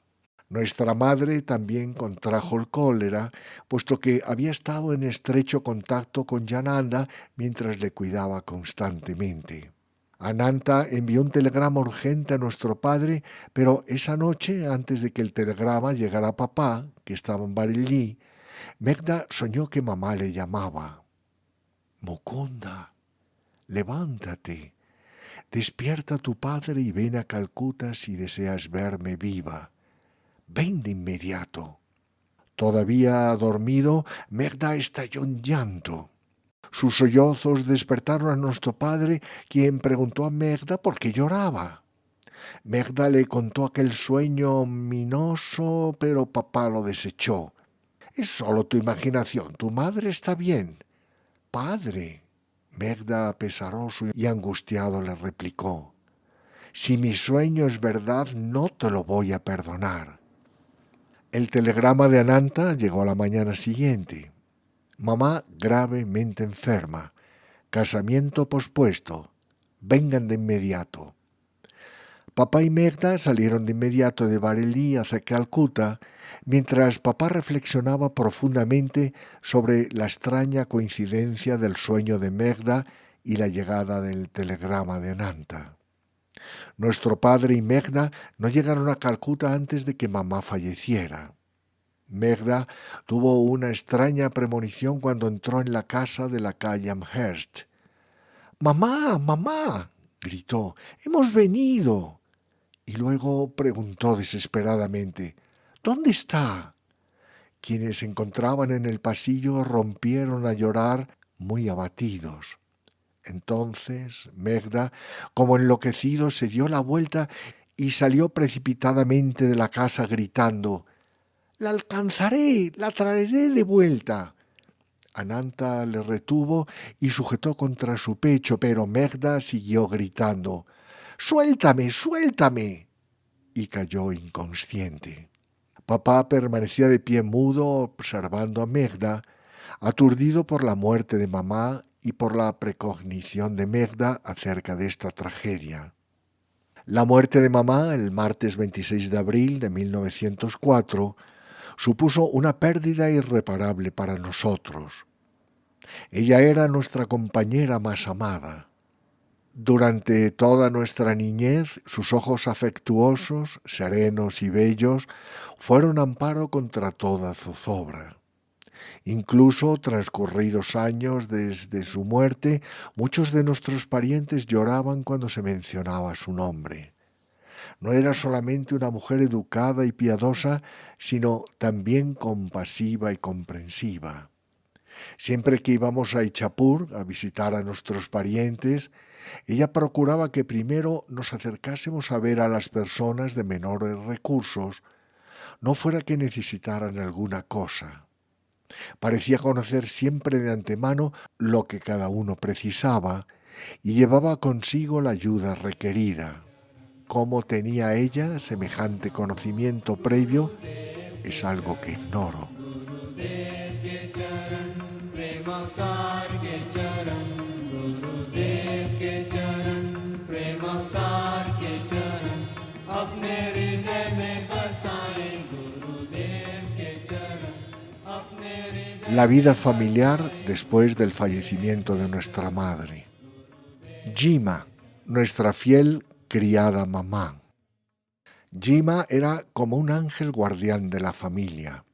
Nuestra madre también contrajo el cólera, puesto que había estado en estrecho contacto con Jananda mientras le cuidaba constantemente. Ananta envió un telegrama urgente a nuestro padre, pero esa noche, antes de que el telegrama llegara a papá, que estaba en Bareilly, Megda soñó que mamá le llamaba. «Mukunda, levántate, despierta a tu padre y ven a Calcuta si deseas verme viva. Ven de inmediato». Todavía dormido, Megda estalló en llanto. Sus sollozos despertaron a nuestro padre, quien preguntó a Megda por qué lloraba. Megda le contó aquel sueño ominoso, pero papá lo desechó. «Es solo tu imaginación, tu madre está bien». «Padre», Megda, pesaroso y angustiado, le replicó, «si mi sueño es verdad, no te lo voy a perdonar». El telegrama de Ananta llegó a la mañana siguiente. Mamá gravemente enferma. Casamiento pospuesto. Vengan de inmediato. Papá y Megda salieron de inmediato de Bareilly hacia Calcuta, mientras papá reflexionaba profundamente sobre la extraña coincidencia del sueño de Megda y la llegada del telegrama de Ananta. Nuestro padre y Megda no llegaron a Calcuta antes de que mamá falleciera. Megda tuvo una extraña premonición cuando entró en la casa de la calle Amherst. «¡Mamá, mamá!», gritó, «¡hemos venido!». Y luego preguntó desesperadamente, «¿Dónde está?». Quienes se encontraban en el pasillo rompieron a llorar muy abatidos. Entonces Megda, como enloquecido, se dio la vuelta y salió precipitadamente de la casa gritando, «¡La alcanzaré! ¡La traeré de vuelta!». Ananta le retuvo y sujetó contra su pecho, pero Megda siguió gritando, «¡Suéltame, suéltame!», y cayó inconsciente. Papá permanecía de pie mudo observando a Megda, aturdido por la muerte de mamá y por la precognición de Megda acerca de esta tragedia. La muerte de mamá, el martes 26 de abril de 1904, supuso una pérdida irreparable para nosotros. Ella era nuestra compañera más amada. Durante toda nuestra niñez, sus ojos afectuosos, serenos y bellos fueron amparo contra toda zozobra. Incluso transcurridos años desde su muerte, muchos de nuestros parientes lloraban cuando se mencionaba su nombre. No era solamente una mujer educada y piadosa, sino también compasiva y comprensiva. Siempre que íbamos a Ichapur a visitar a nuestros parientes, ella procuraba que primero nos acercásemos a ver a las personas de menores recursos, no fuera que necesitaran alguna cosa. Parecía conocer siempre de antemano lo que cada uno precisaba y llevaba consigo la ayuda requerida. Cómo tenía ella semejante conocimiento previo es algo que ignoro. गुरुदेव के चरण प्रेमकार के चरण गुरुदेव के चरण प्रेमकार के चरण अपने हृदय में बसाए गुरुदेव के चरण अपने हृदय La vida familiar después del fallecimiento de nuestra madre. Jima, nuestra fiel criada mamá. Jima era como un ángel guardián de la familia.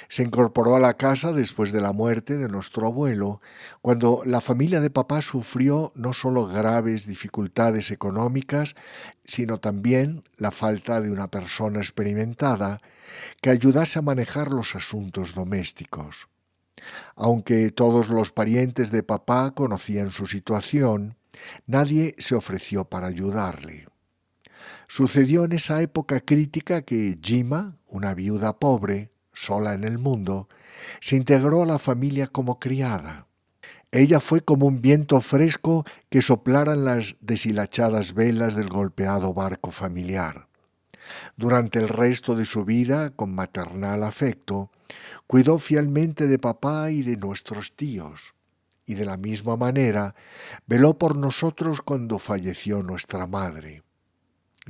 Se incorporó a la casa después de la muerte de nuestro abuelo, cuando la familia de papá sufrió no solo graves dificultades económicas, sino también la falta de una persona experimentada que ayudase a manejar los asuntos domésticos. Aunque todos los parientes de papá conocían su situación, nadie se ofreció para ayudarle. Sucedió en esa época crítica que Jima, una viuda pobre, sola en el mundo, se integró a la familia como criada. Ella fue como un viento fresco que soplara en las deshilachadas velas del golpeado barco familiar. Durante el resto de su vida, con maternal afecto, cuidó fielmente de papá y de nuestros tíos, y de la misma manera veló por nosotros cuando falleció nuestra madre.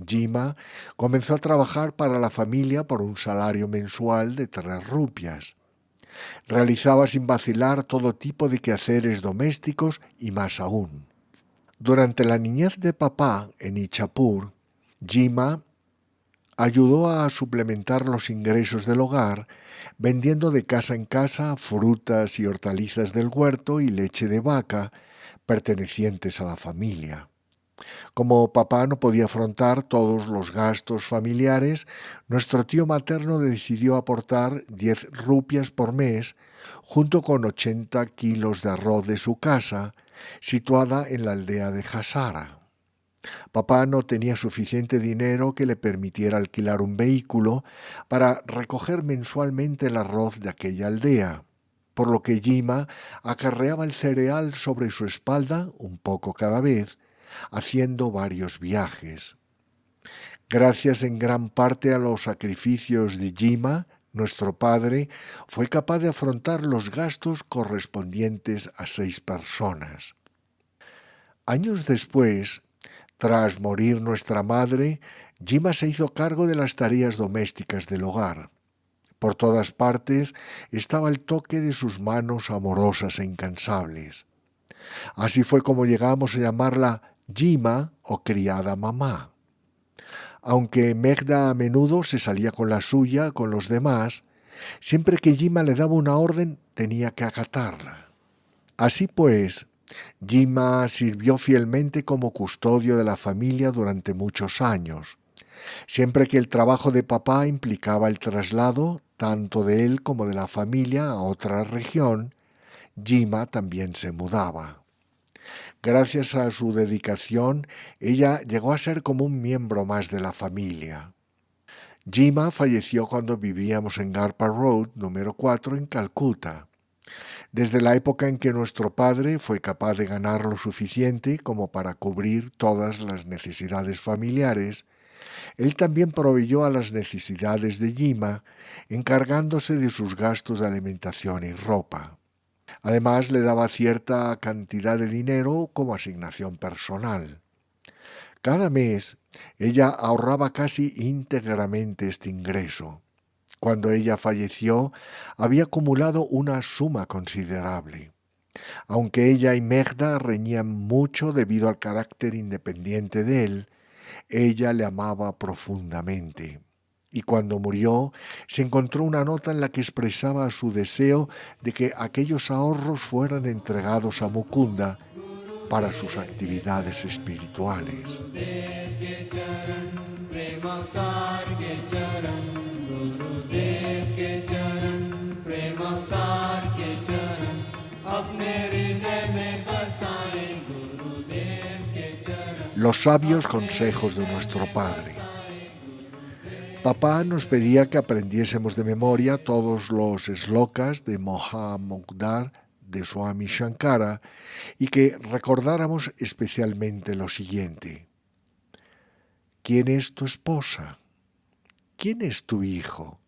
Jima comenzó a trabajar para la familia por un salario mensual de 3 rupias. Realizaba sin vacilar todo tipo de quehaceres domésticos y más aún. Durante la niñez de papá en Ichapur, Jima ayudó a suplementar los ingresos del hogar vendiendo de casa en casa frutas y hortalizas del huerto y leche de vaca pertenecientes a la familia. Como papá no podía afrontar todos los gastos familiares, nuestro tío materno decidió aportar 10 rupias por mes, junto con 80 kilos de arroz de su casa, situada en la aldea de Hasara. Papá no tenía suficiente dinero que le permitiera alquilar un vehículo para recoger mensualmente el arroz de aquella aldea, por lo que Jima acarreaba el cereal sobre su espalda un poco cada vez, haciendo varios viajes. Gracias en gran parte a los sacrificios de Jima, nuestro padre fue capaz de afrontar los gastos correspondientes a 6 personas. Años después, tras morir nuestra madre, Jima se hizo cargo de las tareas domésticas del hogar. Por todas partes estaba el toque de sus manos amorosas e incansables. Así fue como llegamos a llamarla Jima o criada mamá. Aunque Megda a menudo se salía con la suya con los demás, siempre que Jima le daba una orden tenía que acatarla. Así pues, Jima sirvió fielmente como custodio de la familia durante muchos años. Siempre que el trabajo de papá implicaba el traslado tanto de él como de la familia a otra región, Jima también se mudaba. Gracias a su dedicación, ella llegó a ser como un miembro más de la familia. Jima falleció cuando vivíamos en Garpa Road, número 4, en Calcuta. Desde la época en que nuestro padre fue capaz de ganar lo suficiente como para cubrir todas las necesidades familiares, Él también proveyó a las necesidades de Jima, encargándose de sus gastos de alimentación y ropa. Además, le daba cierta cantidad de dinero como asignación personal. Cada mes, ella ahorraba casi íntegramente este ingreso. Cuando ella falleció, había acumulado una suma considerable. Aunque ella y Megda reñían mucho debido al carácter independiente de él, ella le amaba profundamente. Y cuando murió, se encontró una nota en la que expresaba su deseo de que aquellos ahorros fueran entregados a Mukunda para sus actividades espirituales. Los sabios consejos de nuestro Padre. Papá nos pedía que aprendiésemos de memoria todos los slokas de Mahamudra de Swami Shankara y que recordáramos especialmente lo siguiente. ¿Quién es tu esposa? ¿Quién es tu hijo?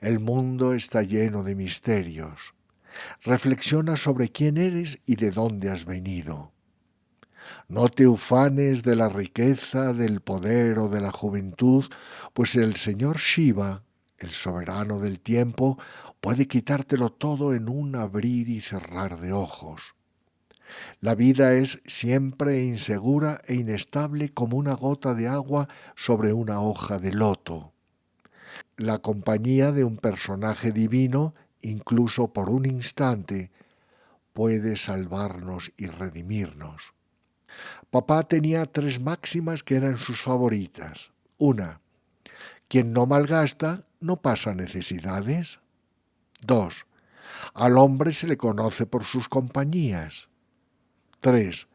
El mundo está lleno de misterios. Reflexiona sobre quién eres y de dónde has venido. No te ufanes de la riqueza, del poder o de la juventud, pues el Señor Shiva, el soberano del tiempo, puede quitártelo todo en un abrir y cerrar de ojos. La vida es siempre insegura e inestable como una gota de agua sobre una hoja de loto. La compañía de un personaje divino, incluso por un instante, puede salvarnos y redimirnos. Papá tenía 3 máximas que eran sus favoritas. 1. Quien no malgasta no pasa necesidades. 2. Al hombre se le conoce por sus compañías. 3.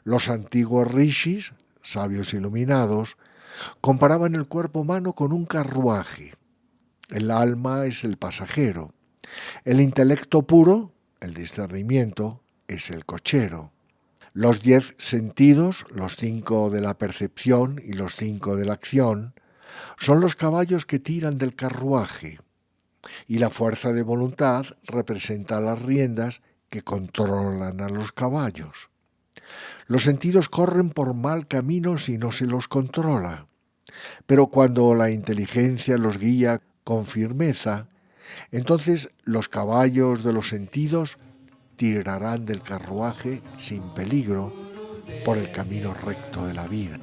Los antiguos rishis, sabios iluminados, comparaban el cuerpo humano con un carruaje. El alma es el pasajero. El intelecto puro, el discernimiento, es el cochero. Los 10 sentidos, los 5 de la percepción y los 5 de la acción, son los caballos que tiran del carruaje, y la fuerza de voluntad representa las riendas que controlan a los caballos. Los sentidos corren por mal camino si no se los controla, pero cuando la inteligencia los guía con firmeza, entonces los caballos de los sentidos tirarán del carruaje sin peligro por el camino recto de la vida.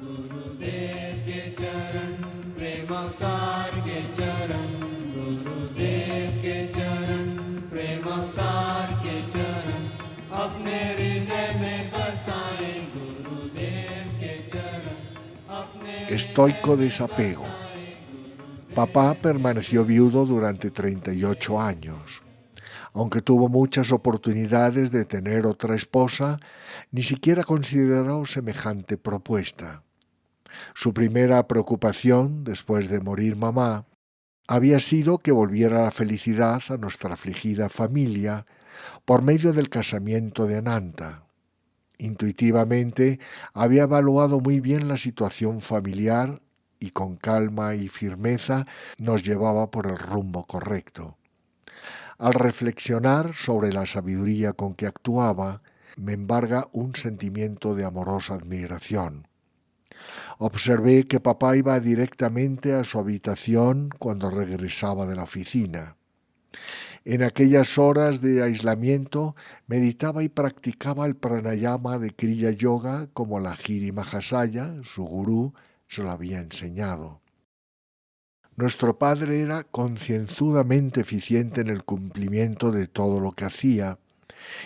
Estoico desapego. Papá permaneció viudo durante 38 años. Aunque tuvo muchas oportunidades de tener otra esposa, ni siquiera consideró semejante propuesta. Su primera preocupación, después de morir mamá, había sido que volviera la felicidad a nuestra afligida familia por medio del casamiento de Ananta. Intuitivamente había evaluado muy bien la situación familiar y con calma y firmeza nos llevaba por el rumbo correcto. Al reflexionar sobre la sabiduría con que actuaba, me embarga un sentimiento de amorosa admiración. Observé que papá iba directamente a su habitación cuando regresaba de la oficina. En aquellas horas de aislamiento meditaba y practicaba el pranayama de Kriya Yoga como la Giri Mahasaya, su gurú, se lo había enseñado. Nuestro padre era concienzudamente eficiente en el cumplimiento de todo lo que hacía,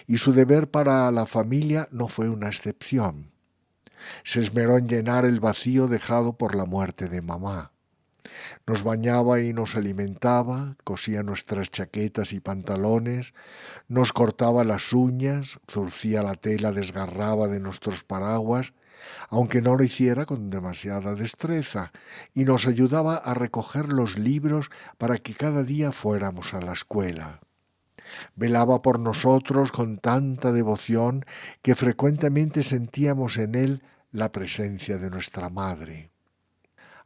y su deber para la familia no fue una excepción. Se esmeró en llenar el vacío dejado por la muerte de mamá. Nos bañaba y nos alimentaba, cosía nuestras chaquetas y pantalones, nos cortaba las uñas, zurcía la tela desgarrada de nuestros paraguas, aunque no lo hiciera con demasiada destreza, y nos ayudaba a recoger los libros para que cada día fuéramos a la escuela. Velaba por nosotros con tanta devoción que frecuentemente sentíamos en él la presencia de nuestra madre.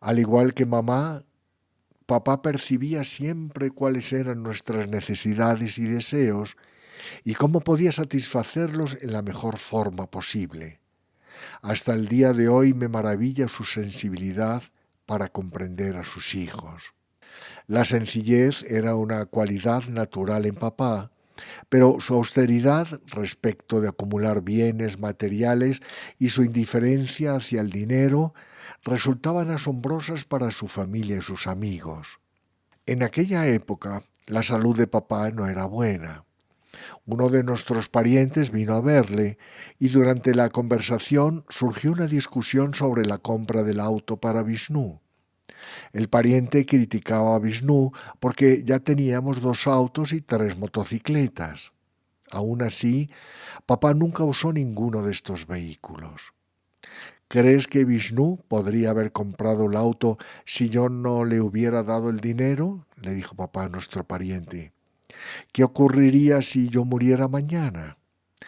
Al igual que mamá, papá percibía siempre cuáles eran nuestras necesidades y deseos y cómo podía satisfacerlos en la mejor forma posible. Hasta el día de hoy me maravilla su sensibilidad para comprender a sus hijos. La sencillez era una cualidad natural en papá, pero su austeridad respecto de acumular bienes materiales y su indiferencia hacia el dinero resultaban asombrosas para su familia y sus amigos. En aquella época, la salud de papá no era buena. Uno de nuestros parientes vino a verle y durante la conversación surgió una discusión sobre la compra del auto para Vishnu. El pariente criticaba a Vishnu porque ya teníamos 2 autos y 3 motocicletas. Aún así, papá nunca usó ninguno de estos vehículos. ¿Crees que Vishnu podría haber comprado el auto si yo no le hubiera dado el dinero?, le dijo papá a nuestro pariente. ¿Qué ocurriría si yo muriera mañana?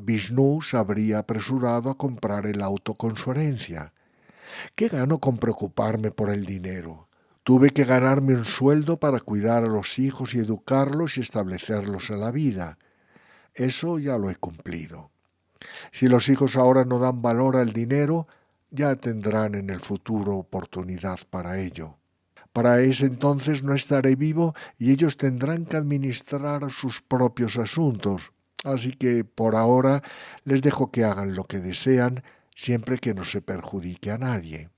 Vishnu se habría apresurado a comprar el auto con su herencia. ¿Qué gano con preocuparme por el dinero? Tuve que ganarme un sueldo para cuidar a los hijos y educarlos y establecerlos en la vida. Eso ya lo he cumplido. Si los hijos ahora no dan valor al dinero, ya tendrán en el futuro oportunidad para ello. Para ese entonces no estaré vivo y ellos tendrán que administrar sus propios asuntos. Así que por ahora les dejo que hagan lo que desean, siempre que no se perjudique a nadie.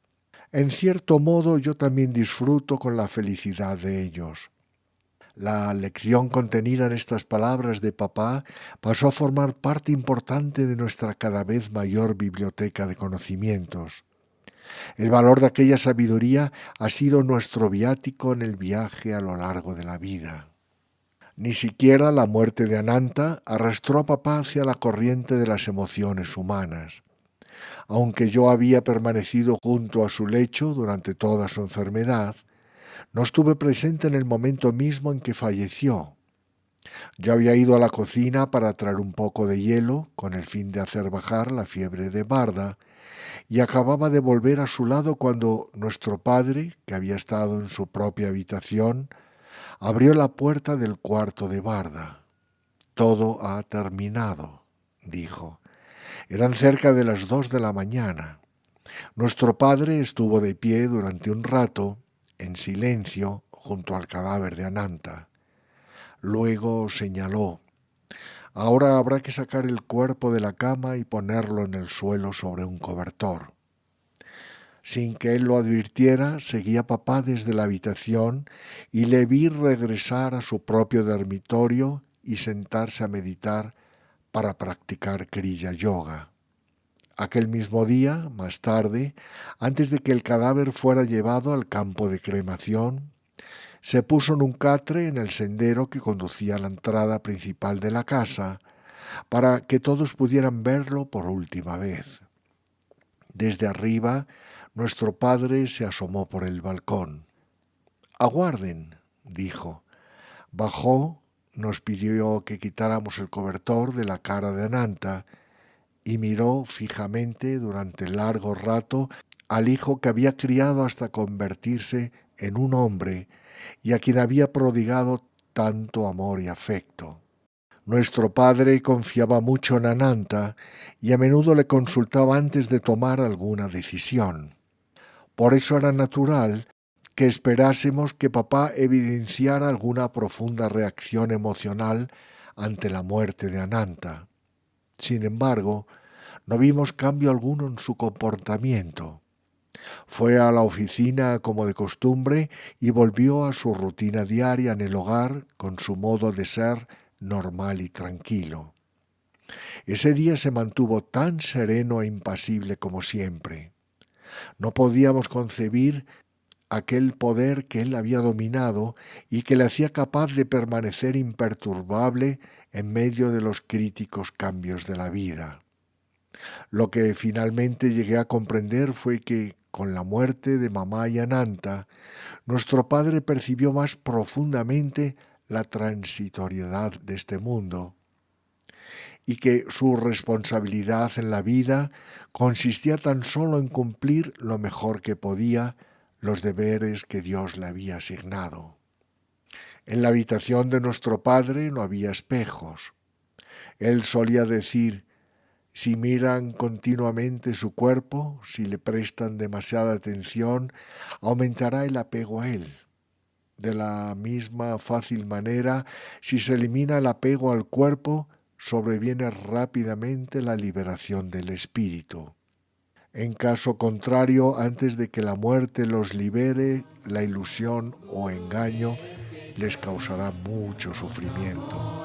En cierto modo yo también disfruto con la felicidad de ellos. La lección contenida en estas palabras de papá pasó a formar parte importante de nuestra cada vez mayor biblioteca de conocimientos. El valor de aquella sabiduría ha sido nuestro viático en el viaje a lo largo de la vida. Ni siquiera la muerte de Ananta arrastró a papá hacia la corriente de las emociones humanas. Aunque yo había permanecido junto a su lecho durante toda su enfermedad, no estuve presente en el momento mismo en que falleció. Yo había ido a la cocina para traer un poco de hielo con el fin de hacer bajar la fiebre de Barda y acababa de volver a su lado cuando nuestro padre, que había estado en su propia habitación, abrió la puerta del cuarto de Barda. «Todo ha terminado», dijo. Eran cerca de las 2 de la mañana. Nuestro padre estuvo de pie durante un rato, en silencio, junto al cadáver de Ananta. Luego señaló: «Ahora habrá que sacar el cuerpo de la cama y ponerlo en el suelo sobre un cobertor». Sin que él lo advirtiera, seguía papá desde la habitación y le vi regresar a su propio dormitorio y sentarse a meditar para practicar Kriya Yoga. Aquel mismo día, más tarde, antes de que el cadáver fuera llevado al campo de cremación, se puso en un catre en el sendero que conducía a la entrada principal de la casa para que todos pudieran verlo por última vez. Desde arriba, nuestro padre se asomó por el balcón. «Aguarden», dijo. Bajó, nos pidió que quitáramos el cobertor de la cara de Ananta y miró fijamente durante largo rato al hijo que había criado hasta convertirse en un hombre y a quien había prodigado tanto amor y afecto. Nuestro padre confiaba mucho en Ananta y a menudo le consultaba antes de tomar alguna decisión. Por eso era natural que esperásemos que papá evidenciara alguna profunda reacción emocional ante la muerte de Ananta. Sin embargo, no vimos cambio alguno en su comportamiento. Fue a la oficina como de costumbre y volvió a su rutina diaria en el hogar con su modo de ser normal y tranquilo. Ese día se mantuvo tan sereno e impasible como siempre. No podíamos concebir aquel poder que él había dominado y que le hacía capaz de permanecer imperturbable en medio de los críticos cambios de la vida. Lo que finalmente llegué a comprender fue que, con la muerte de mamá y Ananta, nuestro padre percibió más profundamente la transitoriedad de este mundo y que su responsabilidad en la vida consistía tan solo en cumplir lo mejor que podía los deberes que Dios le había asignado. En la habitación de nuestro padre no había espejos. Él solía decir: si miran continuamente su cuerpo, si le prestan demasiada atención, aumentará el apego a él. De la misma fácil manera, si se elimina el apego al cuerpo, sobreviene rápidamente la liberación del espíritu. En caso contrario, antes de que la muerte los libere, la ilusión o engaño les causará mucho sufrimiento.